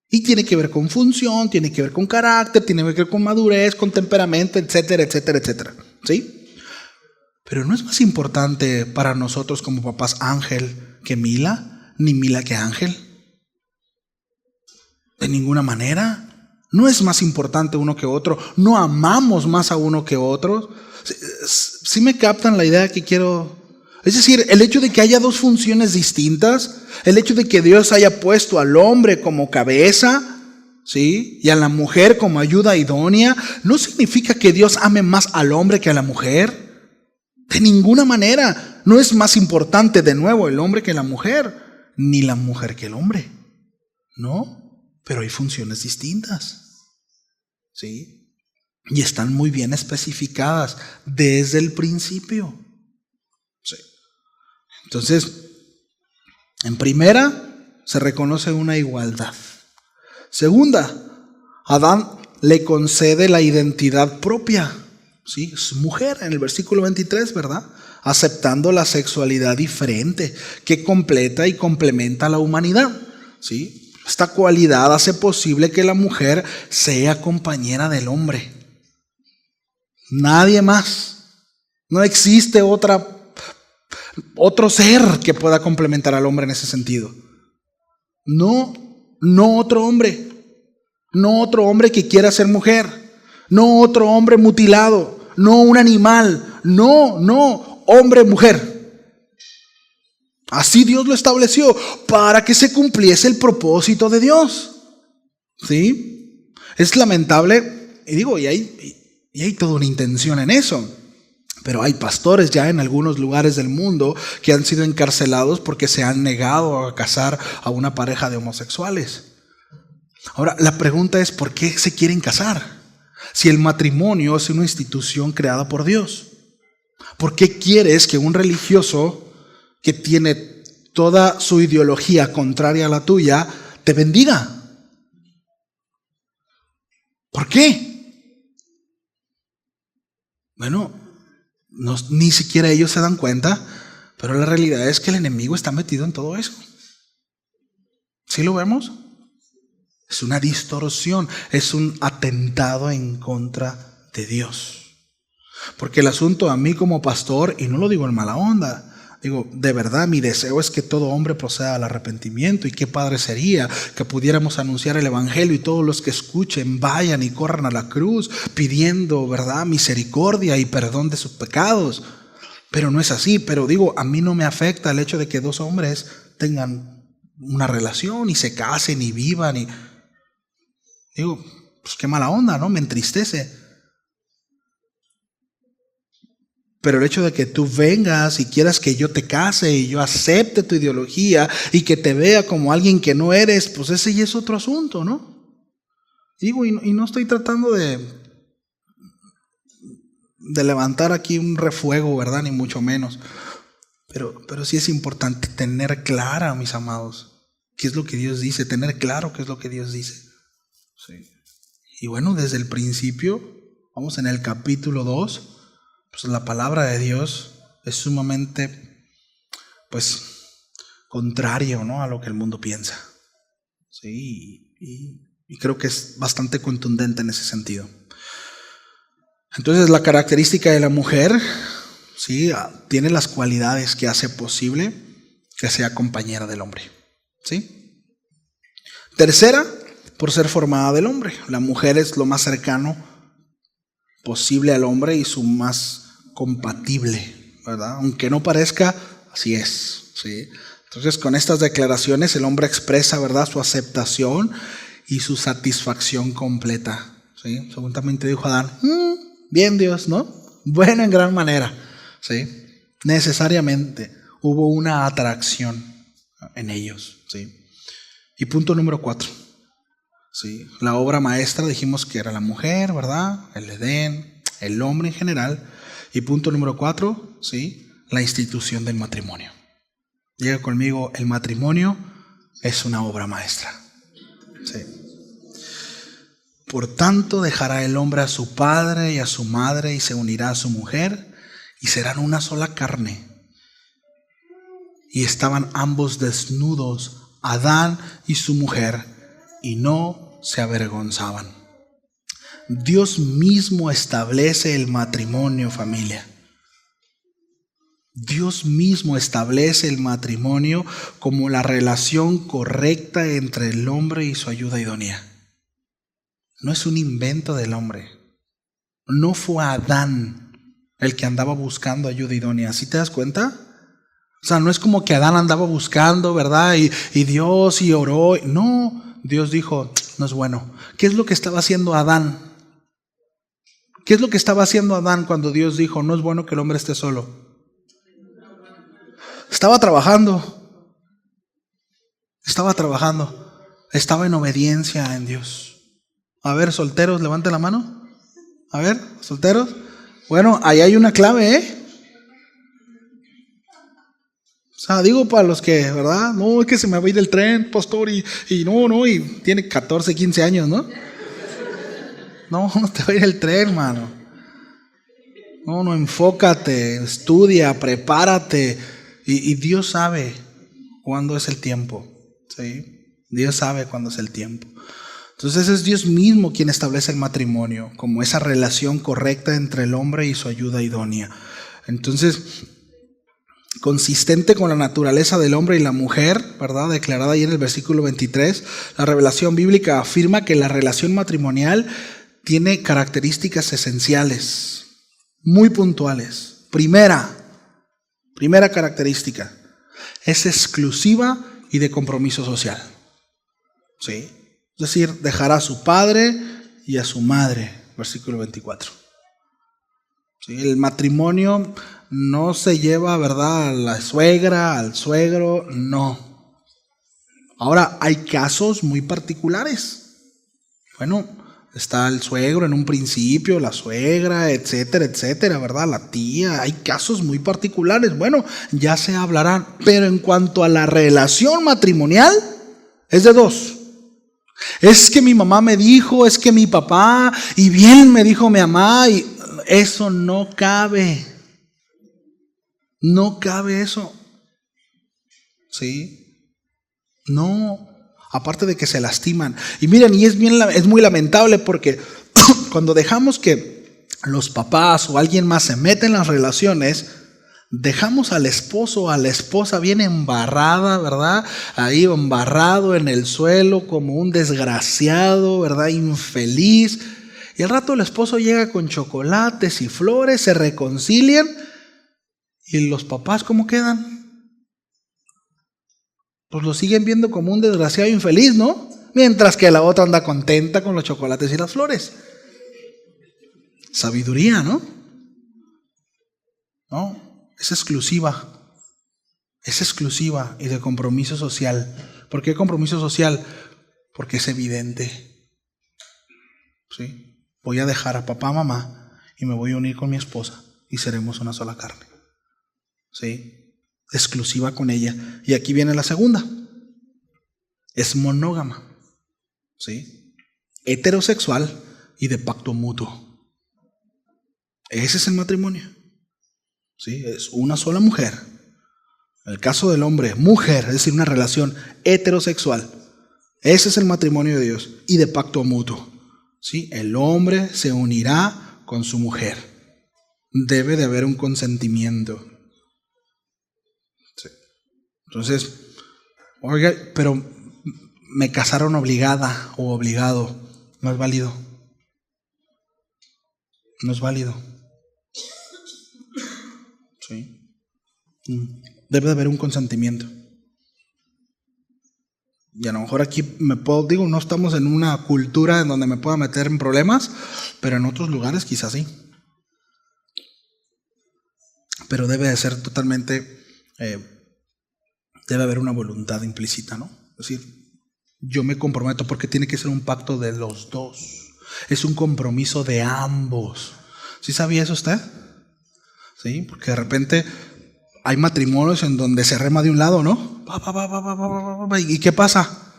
Y tiene que ver con función, tiene que ver con carácter, tiene que ver con madurez, con temperamento, etcétera, etcétera, etcétera. ¿Sí? Pero no es más importante para nosotros como papás Ángel que Mila, ni Mila que Ángel. De ninguna manera. No es más importante uno que otro. No amamos más a uno que otro. ¿Sí me captan la idea que quiero? Es decir, el hecho de que haya dos funciones distintas, el hecho de que Dios haya puesto al hombre como cabeza, ¿sí? Y a la mujer como ayuda idónea, no significa que Dios ame más al hombre que a la mujer. De ninguna manera. No es más importante de nuevo el hombre que la mujer, ni la mujer que el hombre. No, pero hay funciones distintas. ¿Sí? Y están muy bien especificadas desde el principio. Sí. Entonces, en primera, se reconoce una igualdad. Segunda, Adán le concede la identidad propia. ¿Sí? Es mujer en el versículo 23, ¿verdad? Aceptando la sexualidad diferente que completa y complementa a la humanidad. ¿Sí? Esta cualidad hace posible que la mujer sea compañera del hombre. Nadie más. No existe otro ser que pueda complementar al hombre en ese sentido. No otro hombre. No otro hombre que quiera ser mujer. No otro hombre mutilado. No un animal. No, hombre, mujer. Así Dios lo estableció para que se cumpliese el propósito de Dios. ¿Sí? Es lamentable, y digo, y hay toda una intención en eso. Pero hay pastores ya en algunos lugares del mundo que han sido encarcelados porque se han negado a casar a una pareja de homosexuales. Ahora, la pregunta es, ¿por qué se quieren casar? Si el matrimonio es una institución creada por Dios. ¿Por qué quieres que un religioso que tiene toda su ideología contraria a la tuya te bendiga? ¿Por qué? Bueno, ni siquiera ellos se dan cuenta, pero la realidad es que el enemigo está metido en todo eso. ¿Sí lo vemos? Es una distorsión, es un atentado en contra de Dios. Porque el asunto a mí como pastor, y no lo digo en mala onda, digo, de verdad mi deseo es que todo hombre proceda al arrepentimiento, y qué padre sería que pudiéramos anunciar el evangelio y todos los que escuchen vayan y corran a la cruz pidiendo, ¿verdad?, misericordia y perdón de sus pecados. Pero no es así. Pero digo, a mí no me afecta el hecho de que dos hombres tengan una relación y se casen y vivan y digo, pues qué mala onda, ¿no? Me entristece. Pero el hecho de que tú vengas y quieras que yo te case y yo acepte tu ideología y que te vea como alguien que no eres, pues ese ya es otro asunto, ¿no? Digo, y no estoy tratando de levantar aquí un refuego, ¿verdad? Ni mucho menos. Pero sí es importante tener clara, mis amados, qué es lo que Dios dice, tener claro qué es lo que Dios dice. Sí. Y bueno, desde el principio, vamos en el capítulo 2, pues la palabra de Dios es sumamente, pues, contrario, ¿no?, a lo que el mundo piensa. Sí, y creo que es bastante contundente en ese sentido. Entonces, la característica de la mujer, sí, tiene las cualidades que hace posible que sea compañera del hombre. ¿Sí? Tercera, por ser formada del hombre. La mujer es lo más cercano posible al hombre y su más compatible, ¿verdad? Aunque no parezca, así es, ¿sí? Entonces, con estas declaraciones el hombre expresa, ¿verdad?, su aceptación y su satisfacción completa, ¿sí? Seguramente dijo Adán, bien Dios, ¿no? Bueno, en gran manera, ¿sí? Necesariamente hubo una atracción en ellos, ¿sí? Y punto número 4, ¿sí? La obra maestra dijimos que era la mujer, ¿verdad? El Edén, el hombre en general. Y punto número 4, ¿sí? La institución del matrimonio. Llega conmigo, el matrimonio es una obra maestra, ¿sí? Por tanto, dejará el hombre a su padre y a su madre y se unirá a su mujer y serán una sola carne. Y estaban ambos desnudos, Adán y su mujer, y no se avergonzaban. Dios mismo establece el matrimonio, familia. Dios mismo establece el matrimonio como la relación correcta entre el hombre y su ayuda idónea. No es un invento del hombre. No fue Adán el que andaba buscando ayuda idónea. ¿Sí te das cuenta? O sea, no es como que Adán andaba buscando, ¿verdad? Y Dios y oró. No, Dios dijo, no es bueno. ¿Qué es lo que estaba haciendo Adán? ¿Qué es lo que estaba haciendo Adán cuando Dios dijo, no es bueno que el hombre esté solo? Estaba trabajando. Estaba en obediencia en Dios. A ver, solteros, levanten la mano. A ver, solteros. Bueno, ahí hay una clave, ¿eh? O sea, digo para los que, ¿verdad? No, es que se me va a ir el tren, pastor, y tiene 14, 15 años, ¿no? No te va a ir el tren, hermano. No, enfócate, estudia, prepárate. Y Dios sabe cuándo es el tiempo, ¿sí? Dios sabe cuándo es el tiempo. Entonces es Dios mismo quien establece el matrimonio como esa relación correcta entre el hombre y su ayuda idónea. Entonces, consistente con la naturaleza del hombre y la mujer, ¿verdad?, declarada ahí en el versículo 23, la revelación bíblica afirma que la relación matrimonial tiene características esenciales, muy puntuales. Primera característica, es exclusiva y de compromiso social, ¿sí? Es decir, dejará a su padre y a su madre, versículo 24. ¿Sí? El matrimonio no se lleva, ¿verdad?, a la suegra, al suegro, no. Ahora, hay casos muy particulares. Bueno, está el suegro en un principio, la suegra, etcétera, etcétera, ¿verdad? La tía, hay casos muy particulares. Bueno, ya se hablarán. Pero en cuanto a la relación matrimonial, es de dos. Es que mi mamá me dijo, es que mi papá, y bien me dijo mi mamá, y eso no cabe. No cabe eso. ¿Sí? No. Aparte de que se lastiman. Y miren, y es muy lamentable porque cuando dejamos que los papás o alguien más se meta en las relaciones, dejamos al esposo o a la esposa bien embarrada, ¿verdad? Ahí embarrado en el suelo como un desgraciado, ¿verdad? Infeliz. Y al rato el esposo llega con chocolates y flores, se reconcilian. ¿Y los papás cómo quedan? Pues lo siguen viendo como un desgraciado infeliz, ¿no? Mientras que la otra anda contenta con los chocolates y las flores. Sabiduría, ¿no? No, es exclusiva y de compromiso social. ¿Por qué compromiso social? Porque es evidente. ¿Sí? Voy a dejar a papá, mamá y me voy a unir con mi esposa y seremos una sola carne. ¿Sí? Exclusiva con ella. Y aquí viene la segunda. Es monógama. ¿Sí? Heterosexual y de pacto mutuo. Ese es el matrimonio. ¿Sí? Es una sola mujer. En el caso del hombre, mujer, es decir, una relación heterosexual. Ese es el matrimonio de Dios y de pacto mutuo. ¿Sí? El hombre se unirá con su mujer. Debe de haber un consentimiento. ¿Sí? Entonces, oiga, pero me casaron obligada o obligado. No es válido. No es válido. ¿sí? Debe de haber un consentimiento. Y a lo mejor aquí no estamos en una cultura en donde me pueda meter en problemas, pero en otros lugares quizás sí. Pero debe de ser totalmente, debe haber una voluntad implícita, ¿no? Es decir, yo me comprometo porque tiene que ser un pacto de los dos. Es un compromiso de ambos. ¿Sí sabía eso usted? Sí, porque de repente hay matrimonios en donde se rema de un lado, ¿no? ¿Y qué pasa?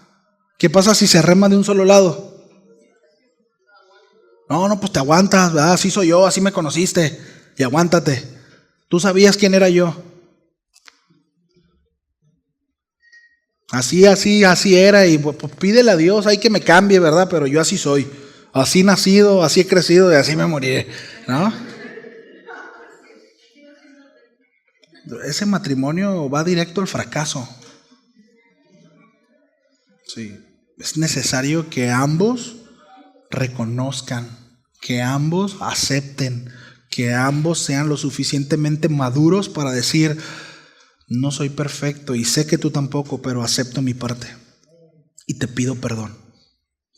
¿Qué pasa si se rema de un solo lado? No, pues te aguantas, ¿verdad? Así soy yo, así me conociste. Y aguántate. Tú sabías quién era yo. Así era. Y pues pídele a Dios, hay que me cambie, ¿verdad? Pero yo así soy. Así nacido, así he crecido y así me moriré, ¿no? Ese matrimonio va directo al fracaso. Sí. Es necesario que ambos reconozcan, que ambos acepten, que ambos sean lo suficientemente maduros para decir: no soy perfecto y sé que tú tampoco, pero acepto mi parte y te pido perdón.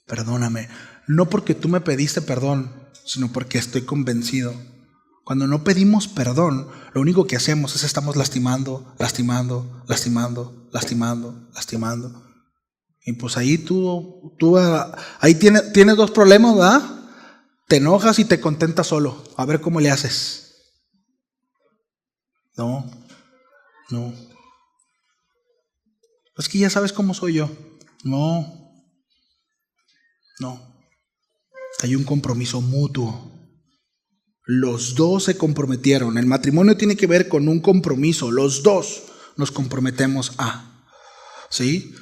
Perdóname. No porque tú me pediste perdón, sino porque estoy convencido. Cuando no pedimos perdón, lo único que hacemos es estamos lastimando. Y pues ahí ahí tienes dos problemas, ¿verdad? Te enojas y te contentas solo. A ver cómo le haces. No. Es que ya sabes cómo soy yo. No. Hay un compromiso mutuo. Los dos se comprometieron. El matrimonio tiene que ver con un compromiso. Los dos nos comprometemos a. ¿Sí?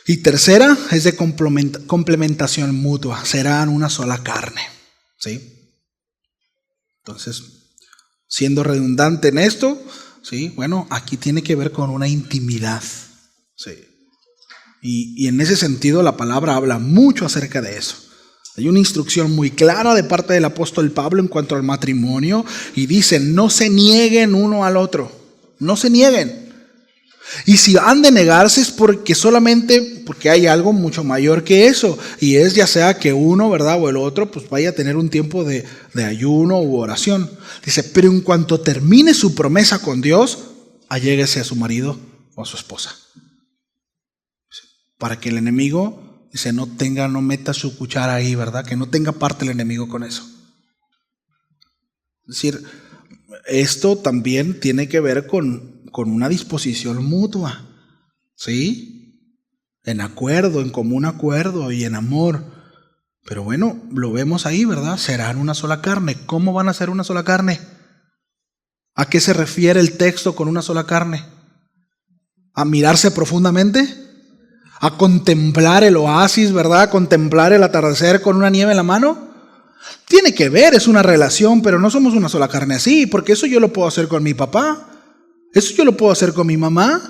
Y tercera es de complementación mutua. Serán una sola carne. ¿Sí? Entonces, siendo redundante en esto, ¿sí? Bueno, aquí tiene que ver con una intimidad. ¿Sí? Y en ese sentido la palabra habla mucho acerca de eso. Hay una instrucción muy clara de parte del apóstol Pablo en cuanto al matrimonio y dice: no se nieguen uno al otro. No se nieguen. Y si han de negarse es porque hay algo mucho mayor que eso. Y es ya sea que uno, ¿verdad? O el otro, pues vaya a tener un tiempo de ayuno u oración. Dice: pero en cuanto termine su promesa con Dios, alléguese a su marido o a su esposa. Para que el enemigo, dice, no meta su cuchara ahí, ¿verdad? Que no tenga parte el enemigo con eso. Es decir, esto también tiene que ver con una disposición mutua, ¿sí? En acuerdo, en común acuerdo y en amor. Pero bueno, lo vemos ahí, ¿verdad? Serán una sola carne. ¿Cómo van a ser una sola carne? ¿A qué se refiere el texto con una sola carne? ¿A mirarse profundamente? ¿A contemplar el oasis, verdad? ¿A contemplar el atardecer con una nieve en la mano? Tiene que ver, es una relación, pero no somos una sola carne así, porque eso yo lo puedo hacer con mi papá, eso yo lo puedo hacer con mi mamá,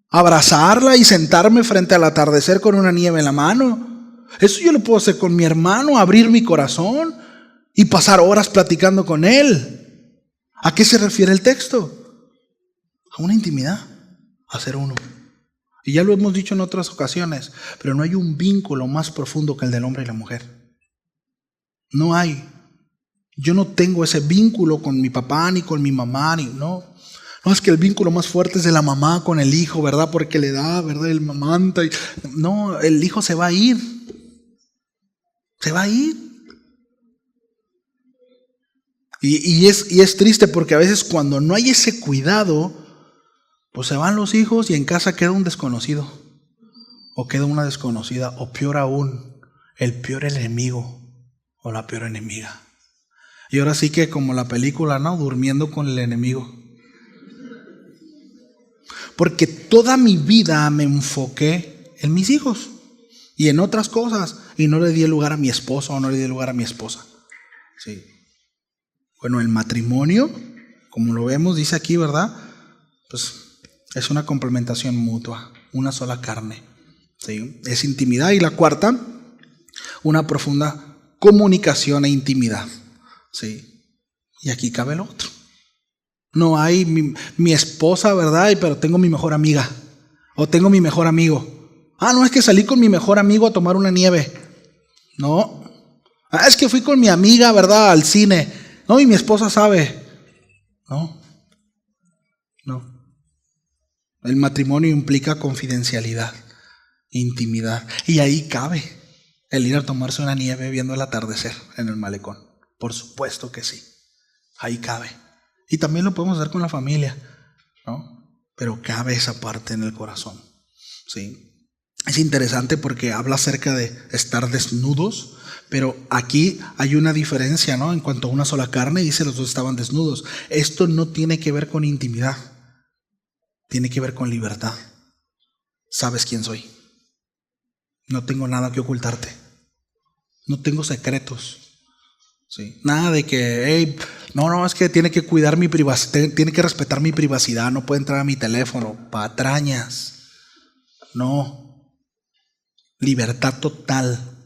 abrazarla y sentarme frente al atardecer con una nieve en la mano, eso yo lo puedo hacer con mi hermano, abrir mi corazón y pasar horas platicando con él. ¿A qué se refiere el texto? A una intimidad, a ser uno. Y ya lo hemos dicho en otras ocasiones, pero no hay un vínculo más profundo que el del hombre y la mujer. No hay. Yo no tengo ese vínculo con mi papá, ni con mi mamá, no. No, es que el vínculo más fuerte es de la mamá con el hijo, ¿verdad? Porque le da, ¿verdad? El mamanta. No, el hijo se va a ir. Se va a ir. Y es triste porque a veces cuando no hay ese cuidado, pues se van los hijos y en casa queda un desconocido. O queda una desconocida. O peor aún, el peor enemigo o la peor enemiga. Y ahora sí que como la película, ¿no? Durmiendo con el enemigo. Porque toda mi vida me enfoqué en mis hijos y en otras cosas. Y no le di lugar a mi esposo o no le di lugar a mi esposa. Sí. Bueno, el matrimonio, como lo vemos, dice aquí, ¿verdad? Pues es una complementación mutua, una sola carne. ¿Sí? Es intimidad. Y la cuarta, una profunda comunicación e intimidad. ¿Sí? Y aquí cabe el otro. No hay mi esposa, ¿verdad? Pero tengo mi mejor amiga. O tengo mi mejor amigo. No, es que salí con mi mejor amigo a tomar una nieve. No. Es que fui con mi amiga, ¿verdad? Al cine. No, y mi esposa sabe. No. El matrimonio implica confidencialidad, intimidad. Y ahí cabe el ir a tomarse una nieve viendo el atardecer en el malecón. Por supuesto que sí. Ahí cabe. Y también lo podemos hacer con la familia, ¿no? Pero cabe esa parte en el corazón, ¿sí? Es interesante porque habla acerca de estar desnudos, pero aquí hay una diferencia, ¿no? En cuanto a una sola carne, dice los dos estaban desnudos. Esto no tiene que ver con intimidad, tiene que ver con libertad. Sabes quién soy. No tengo nada que ocultarte. No tengo secretos. Sí. Nada de que, hey, no, es que tiene que cuidar mi privacidad, tiene que respetar mi privacidad, no puede entrar a mi teléfono, patrañas. No. Libertad total.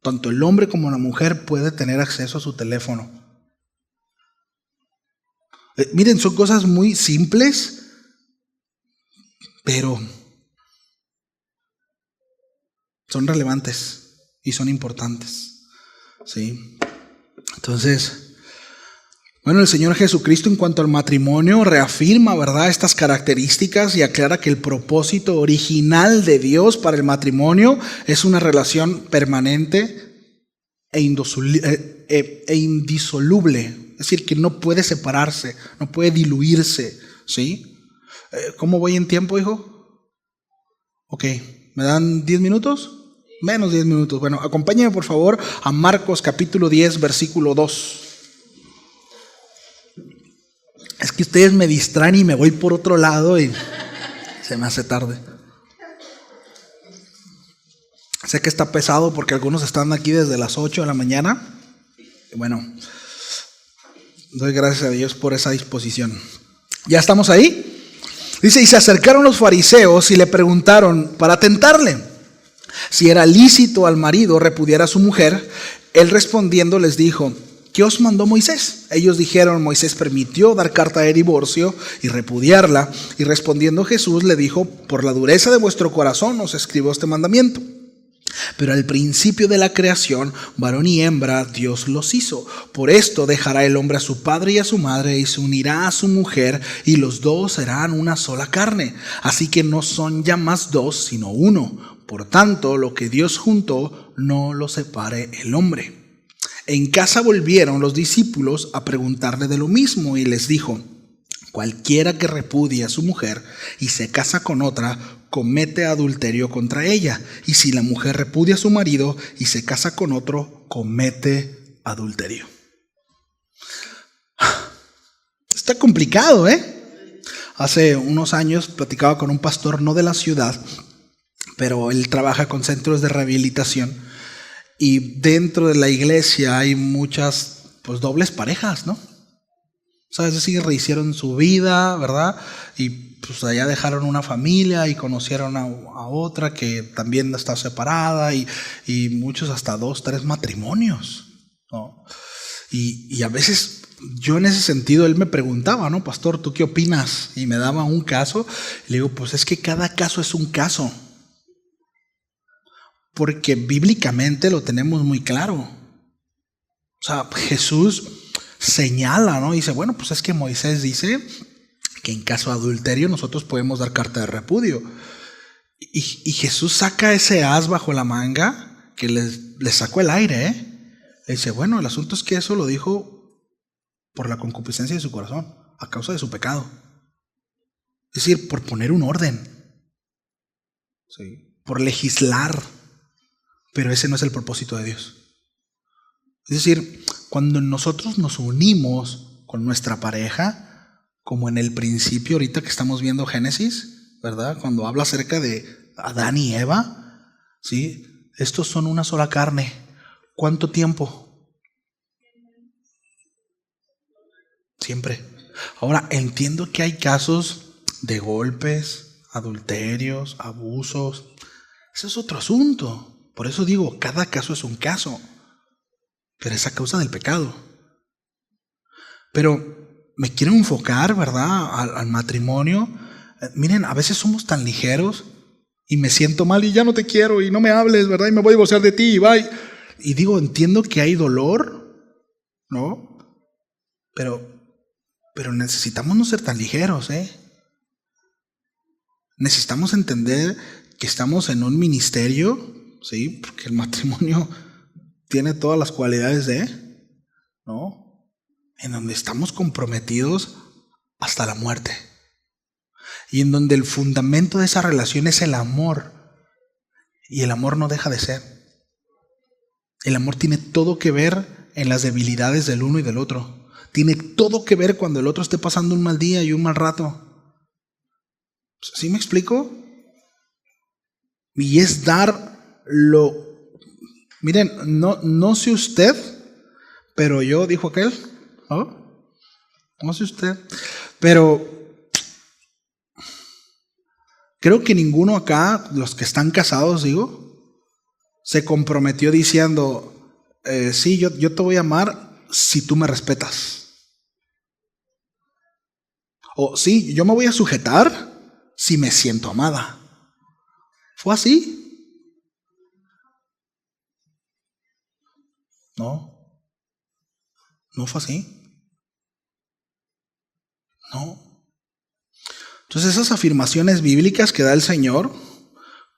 Tanto el hombre como la mujer puede tener acceso a su teléfono. Miren, son cosas muy simples, pero son relevantes y son importantes. ¿Sí? Entonces, bueno, el Señor Jesucristo en cuanto al matrimonio reafirma, ¿verdad?, estas características y aclara que el propósito original de Dios para el matrimonio es una relación permanente e indisoluble. Es decir, que no puede separarse, no puede diluirse, ¿sí? ¿Cómo voy en tiempo, hijo? Ok, ¿me dan 10 minutos? Menos 10 minutos. Bueno, acompáñenme por favor a Marcos capítulo 10, versículo 2. Es que ustedes me distraen y me voy por otro lado y se me hace tarde. Sé que está pesado porque algunos están aquí desde las 8 de la mañana. Y bueno, doy gracias a Dios por esa disposición. ¿Ya estamos ahí? Dice, y se acercaron los fariseos y le preguntaron para tentarle si era lícito al marido repudiar a su mujer. Él respondiendo les dijo, ¿qué os mandó Moisés? Ellos dijeron, Moisés permitió dar carta de divorcio y repudiarla. Y respondiendo Jesús le dijo, por la dureza de vuestro corazón os escribo este mandamiento. Pero al principio de la creación, varón y hembra, Dios los hizo. Por esto dejará el hombre a su padre y a su madre y se unirá a su mujer y los dos serán una sola carne. Así que no son ya más dos, sino uno. Por tanto, lo que Dios juntó, no lo separe el hombre. En casa volvieron los discípulos a preguntarle de lo mismo y les dijo, cualquiera que repudie a su mujer y se casa con otra, comete adulterio contra ella. Y si la mujer repudia a su marido y se casa con otro, comete adulterio. Está complicado, ¿eh? Hace unos años platicaba con un pastor, no de la ciudad, pero él trabaja con centros de rehabilitación. Y dentro de la iglesia hay muchas, pues, dobles parejas, ¿no? O sea, es decir, rehicieron su vida, ¿verdad? Y pues allá dejaron una familia y conocieron a otra que también está separada y muchos hasta 2, 3 matrimonios, ¿no? Y a veces yo en ese sentido, él me preguntaba, ¿no? Pastor, ¿tú qué opinas? Y me daba un caso. Y le digo, pues es que cada caso es un caso. Porque bíblicamente lo tenemos muy claro. O sea, Jesús señala, ¿no? Dice, bueno, pues es que Moisés dice que en caso de adulterio nosotros podemos dar carta de repudio. Y Jesús saca ese as bajo la manga que le sacó el aire, ¿eh? Le dice, bueno, el asunto es que eso lo dijo por la concupiscencia de su corazón, a causa de su pecado. Es decir, por poner un orden, ¿sí?, por legislar. Pero ese no es el propósito de Dios. Es decir, cuando nosotros nos unimos con nuestra pareja, como en el principio, ahorita que estamos viendo Génesis, ¿verdad? Cuando habla acerca de Adán y Eva, ¿sí? Estos son una sola carne. ¿Cuánto tiempo? Siempre. Ahora, entiendo que hay casos de golpes, adulterios, abusos. Ese es otro asunto. Por eso digo, cada caso es un caso. Pero es a causa del pecado. Pero me quiero enfocar, ¿verdad?, al matrimonio. Miren, a veces somos tan ligeros y me siento mal y ya no te quiero y no me hables, ¿verdad? Y me voy a divorciar de ti y bye. Y digo, entiendo que hay dolor, ¿no? Pero necesitamos no ser tan ligeros, ¿eh? Necesitamos entender que estamos en un ministerio, ¿sí? Porque el matrimonio tiene todas las cualidades ¿no? En donde estamos comprometidos hasta la muerte. Y en donde el fundamento de esa relación es el amor. Y el amor no deja de ser. El amor tiene todo que ver en las debilidades del uno y del otro. Tiene todo que ver cuando el otro esté pasando un mal día y un mal rato. ¿Sí me explico? Y es dar lo... Miren, no sé usted, pero yo, dijo aquel, ¿no? No sé usted, pero creo que ninguno acá, los que están casados, digo, se comprometió diciendo, sí, yo te voy a amar si tú me respetas. O sí, yo me voy a sujetar si me siento amada. ¿Fue así? No fue así. No. Entonces esas afirmaciones bíblicas que da el Señor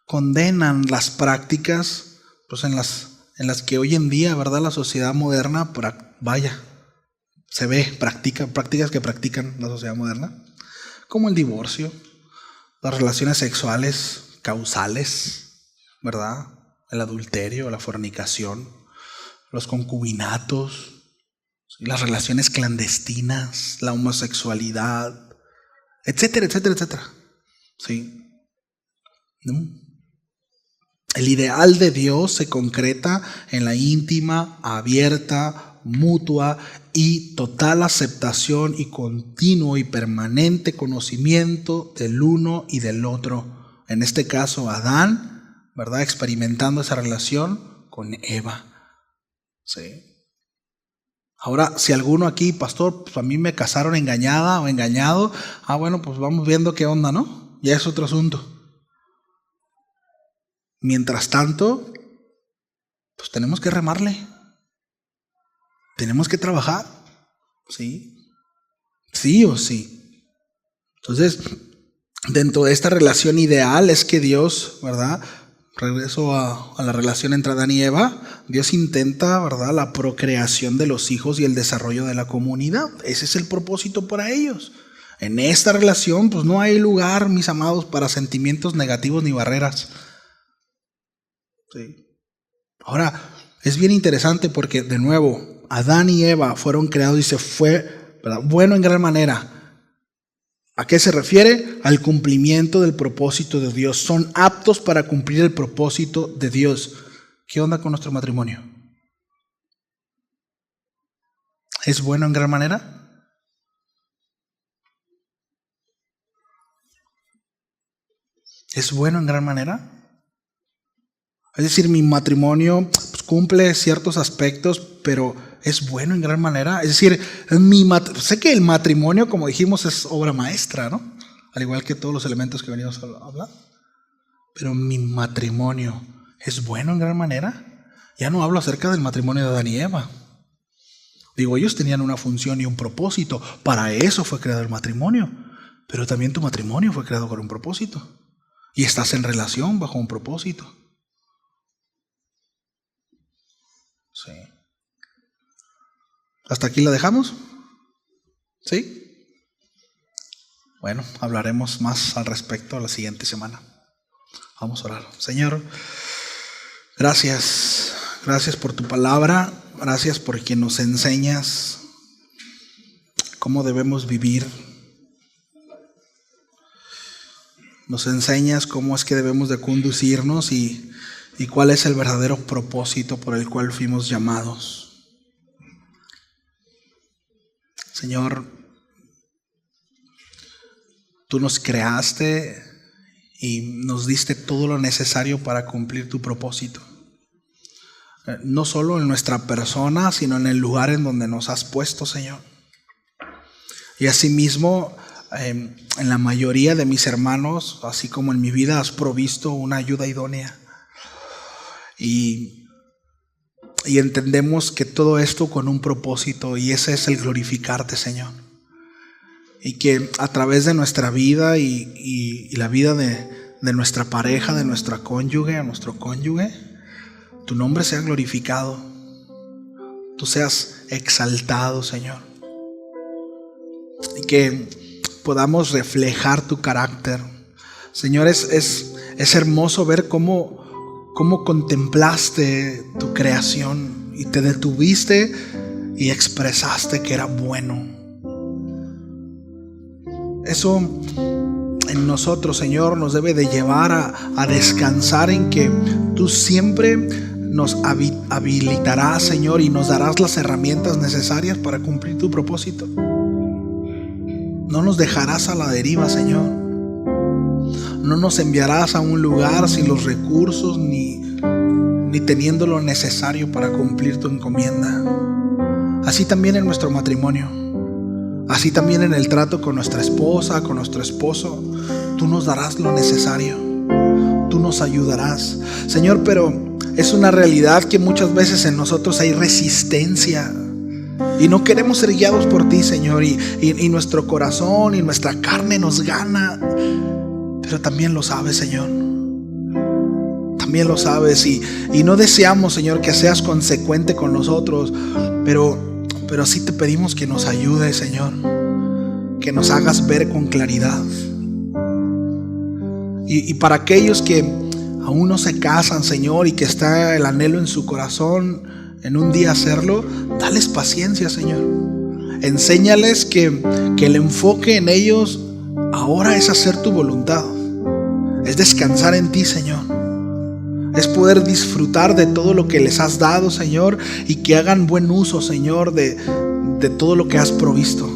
condenan las prácticas, pues en las que hoy en día, ¿verdad?, la sociedad moderna, se ve, prácticas que practican la sociedad moderna, como el divorcio, las relaciones sexuales causales, ¿verdad?, el adulterio, la fornicación, los concubinatos, las relaciones clandestinas, la homosexualidad, etcétera, etcétera, etcétera. ¿Sí? ¿No? El ideal de Dios se concreta en la íntima, abierta, mutua y total aceptación y continuo y permanente conocimiento del uno y del otro. En este caso, Adán, ¿verdad?, experimentando esa relación con Eva. ¿Sí? Ahora, si alguno aquí, pastor, pues a mí me casaron engañada o engañado, bueno, pues vamos viendo qué onda, ¿no? Ya es otro asunto. Mientras tanto, pues tenemos que remarle. Tenemos que trabajar. ¿Sí? Sí o sí. Entonces, dentro de esta relación ideal es que Dios, ¿verdad?, regreso a la relación entre Adán y Eva, Dios intenta, ¿verdad?, la procreación de los hijos y el desarrollo de la comunidad. Ese es el propósito para ellos. En esta relación, pues no hay lugar, mis amados, para sentimientos negativos ni barreras. Sí. Ahora, es bien interesante porque, de nuevo, Adán y Eva fueron creados y se fue, ¿verdad?, bueno en gran manera. ¿A qué se refiere? Al cumplimiento del propósito de Dios. Son aptos para cumplir el propósito de Dios. ¿Qué onda con nuestro matrimonio? ¿Es bueno en gran manera? ¿Es bueno en gran manera? Es decir, mi matrimonio pues, cumple ciertos aspectos, pero es bueno en gran manera. Es decir, sé que el matrimonio, como dijimos, es obra maestra, ¿no? Al igual que todos los elementos que venimos a hablar. Pero mi matrimonio es bueno en gran manera. Ya no hablo acerca del matrimonio de Adán y Eva. Digo, ellos tenían una función y un propósito. Para eso fue creado el matrimonio. Pero también tu matrimonio fue creado con un propósito. Y estás en relación bajo un propósito. Sí. ¿Hasta aquí la dejamos? ¿Sí? Bueno, hablaremos más al respecto la siguiente semana. Vamos a orar. Señor, gracias. Gracias por tu palabra. Gracias por quien nos enseñas cómo debemos vivir. Nos enseñas cómo es que debemos de conducirnos y cuál es el verdadero propósito por el cual fuimos llamados. Señor, tú nos creaste y nos diste todo lo necesario para cumplir tu propósito. No solo en nuestra persona, sino en el lugar en donde nos has puesto, Señor. Y asimismo, en la mayoría de mis hermanos, así como en mi vida, has provisto una ayuda idónea. Y entendemos que todo esto con un propósito, y ese es el glorificarte, Señor. Y que a través de nuestra vida y la vida de nuestra pareja, de nuestra cónyuge, a nuestro cónyuge, tu nombre sea glorificado. Tú seas exaltado, Señor. Y que podamos reflejar tu carácter. Señor, es hermoso ver cómo contemplaste tu creación y te detuviste y expresaste que era bueno. Eso en nosotros, Señor, nos debe de llevar a descansar en que tú siempre nos habilitarás, Señor, y nos darás las herramientas necesarias para cumplir tu propósito. No nos dejarás a la deriva, Señor. No nos enviarás a un lugar sin los recursos ni teniendo lo necesario para cumplir tu encomienda. Así también en nuestro matrimonio. Así también en el trato con nuestra esposa, con nuestro esposo. Tú nos darás lo necesario. Tú nos ayudarás, Señor, pero es una realidad que muchas veces en nosotros hay resistencia. Y no queremos ser guiados por ti, Señor. Y nuestro corazón y nuestra carne nos gana. Pero también lo sabes, Señor. También lo sabes. Y no deseamos, Señor, que seas consecuente con nosotros. Pero sí te pedimos que nos ayudes, Señor. Que nos hagas ver con claridad. Y para aquellos que aún no se casan, Señor, y que está el anhelo en su corazón en un día hacerlo, dales paciencia, Señor. Enséñales que el enfoque en ellos ahora es hacer tu voluntad. Es descansar en ti, Señor. Es poder disfrutar de todo lo que les has dado, Señor, y que hagan buen uso, Señor, de todo lo que has provisto.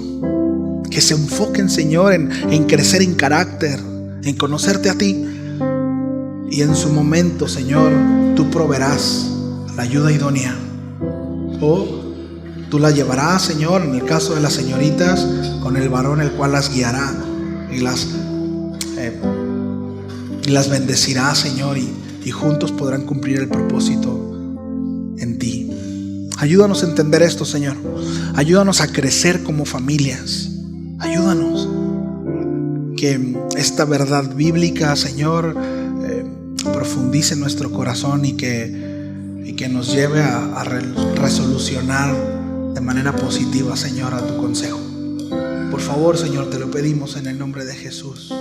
Que se enfoquen, Señor, en crecer en carácter, en conocerte a ti. Y en su momento, Señor, tú proveerás la ayuda idónea. O tú la llevarás, Señor, en el caso de las señoritas, con el varón el cual las guiará y las bendecirá, Señor, y juntos podrán cumplir el propósito en ti. Ayúdanos a entender esto, Señor. Ayúdanos a crecer como familias. Ayúdanos. Que esta verdad bíblica, Señor, profundice en nuestro corazón y que nos lleve a resolucionar de manera positiva, Señor, a tu consejo. Por favor, Señor, te lo pedimos en el nombre de Jesús.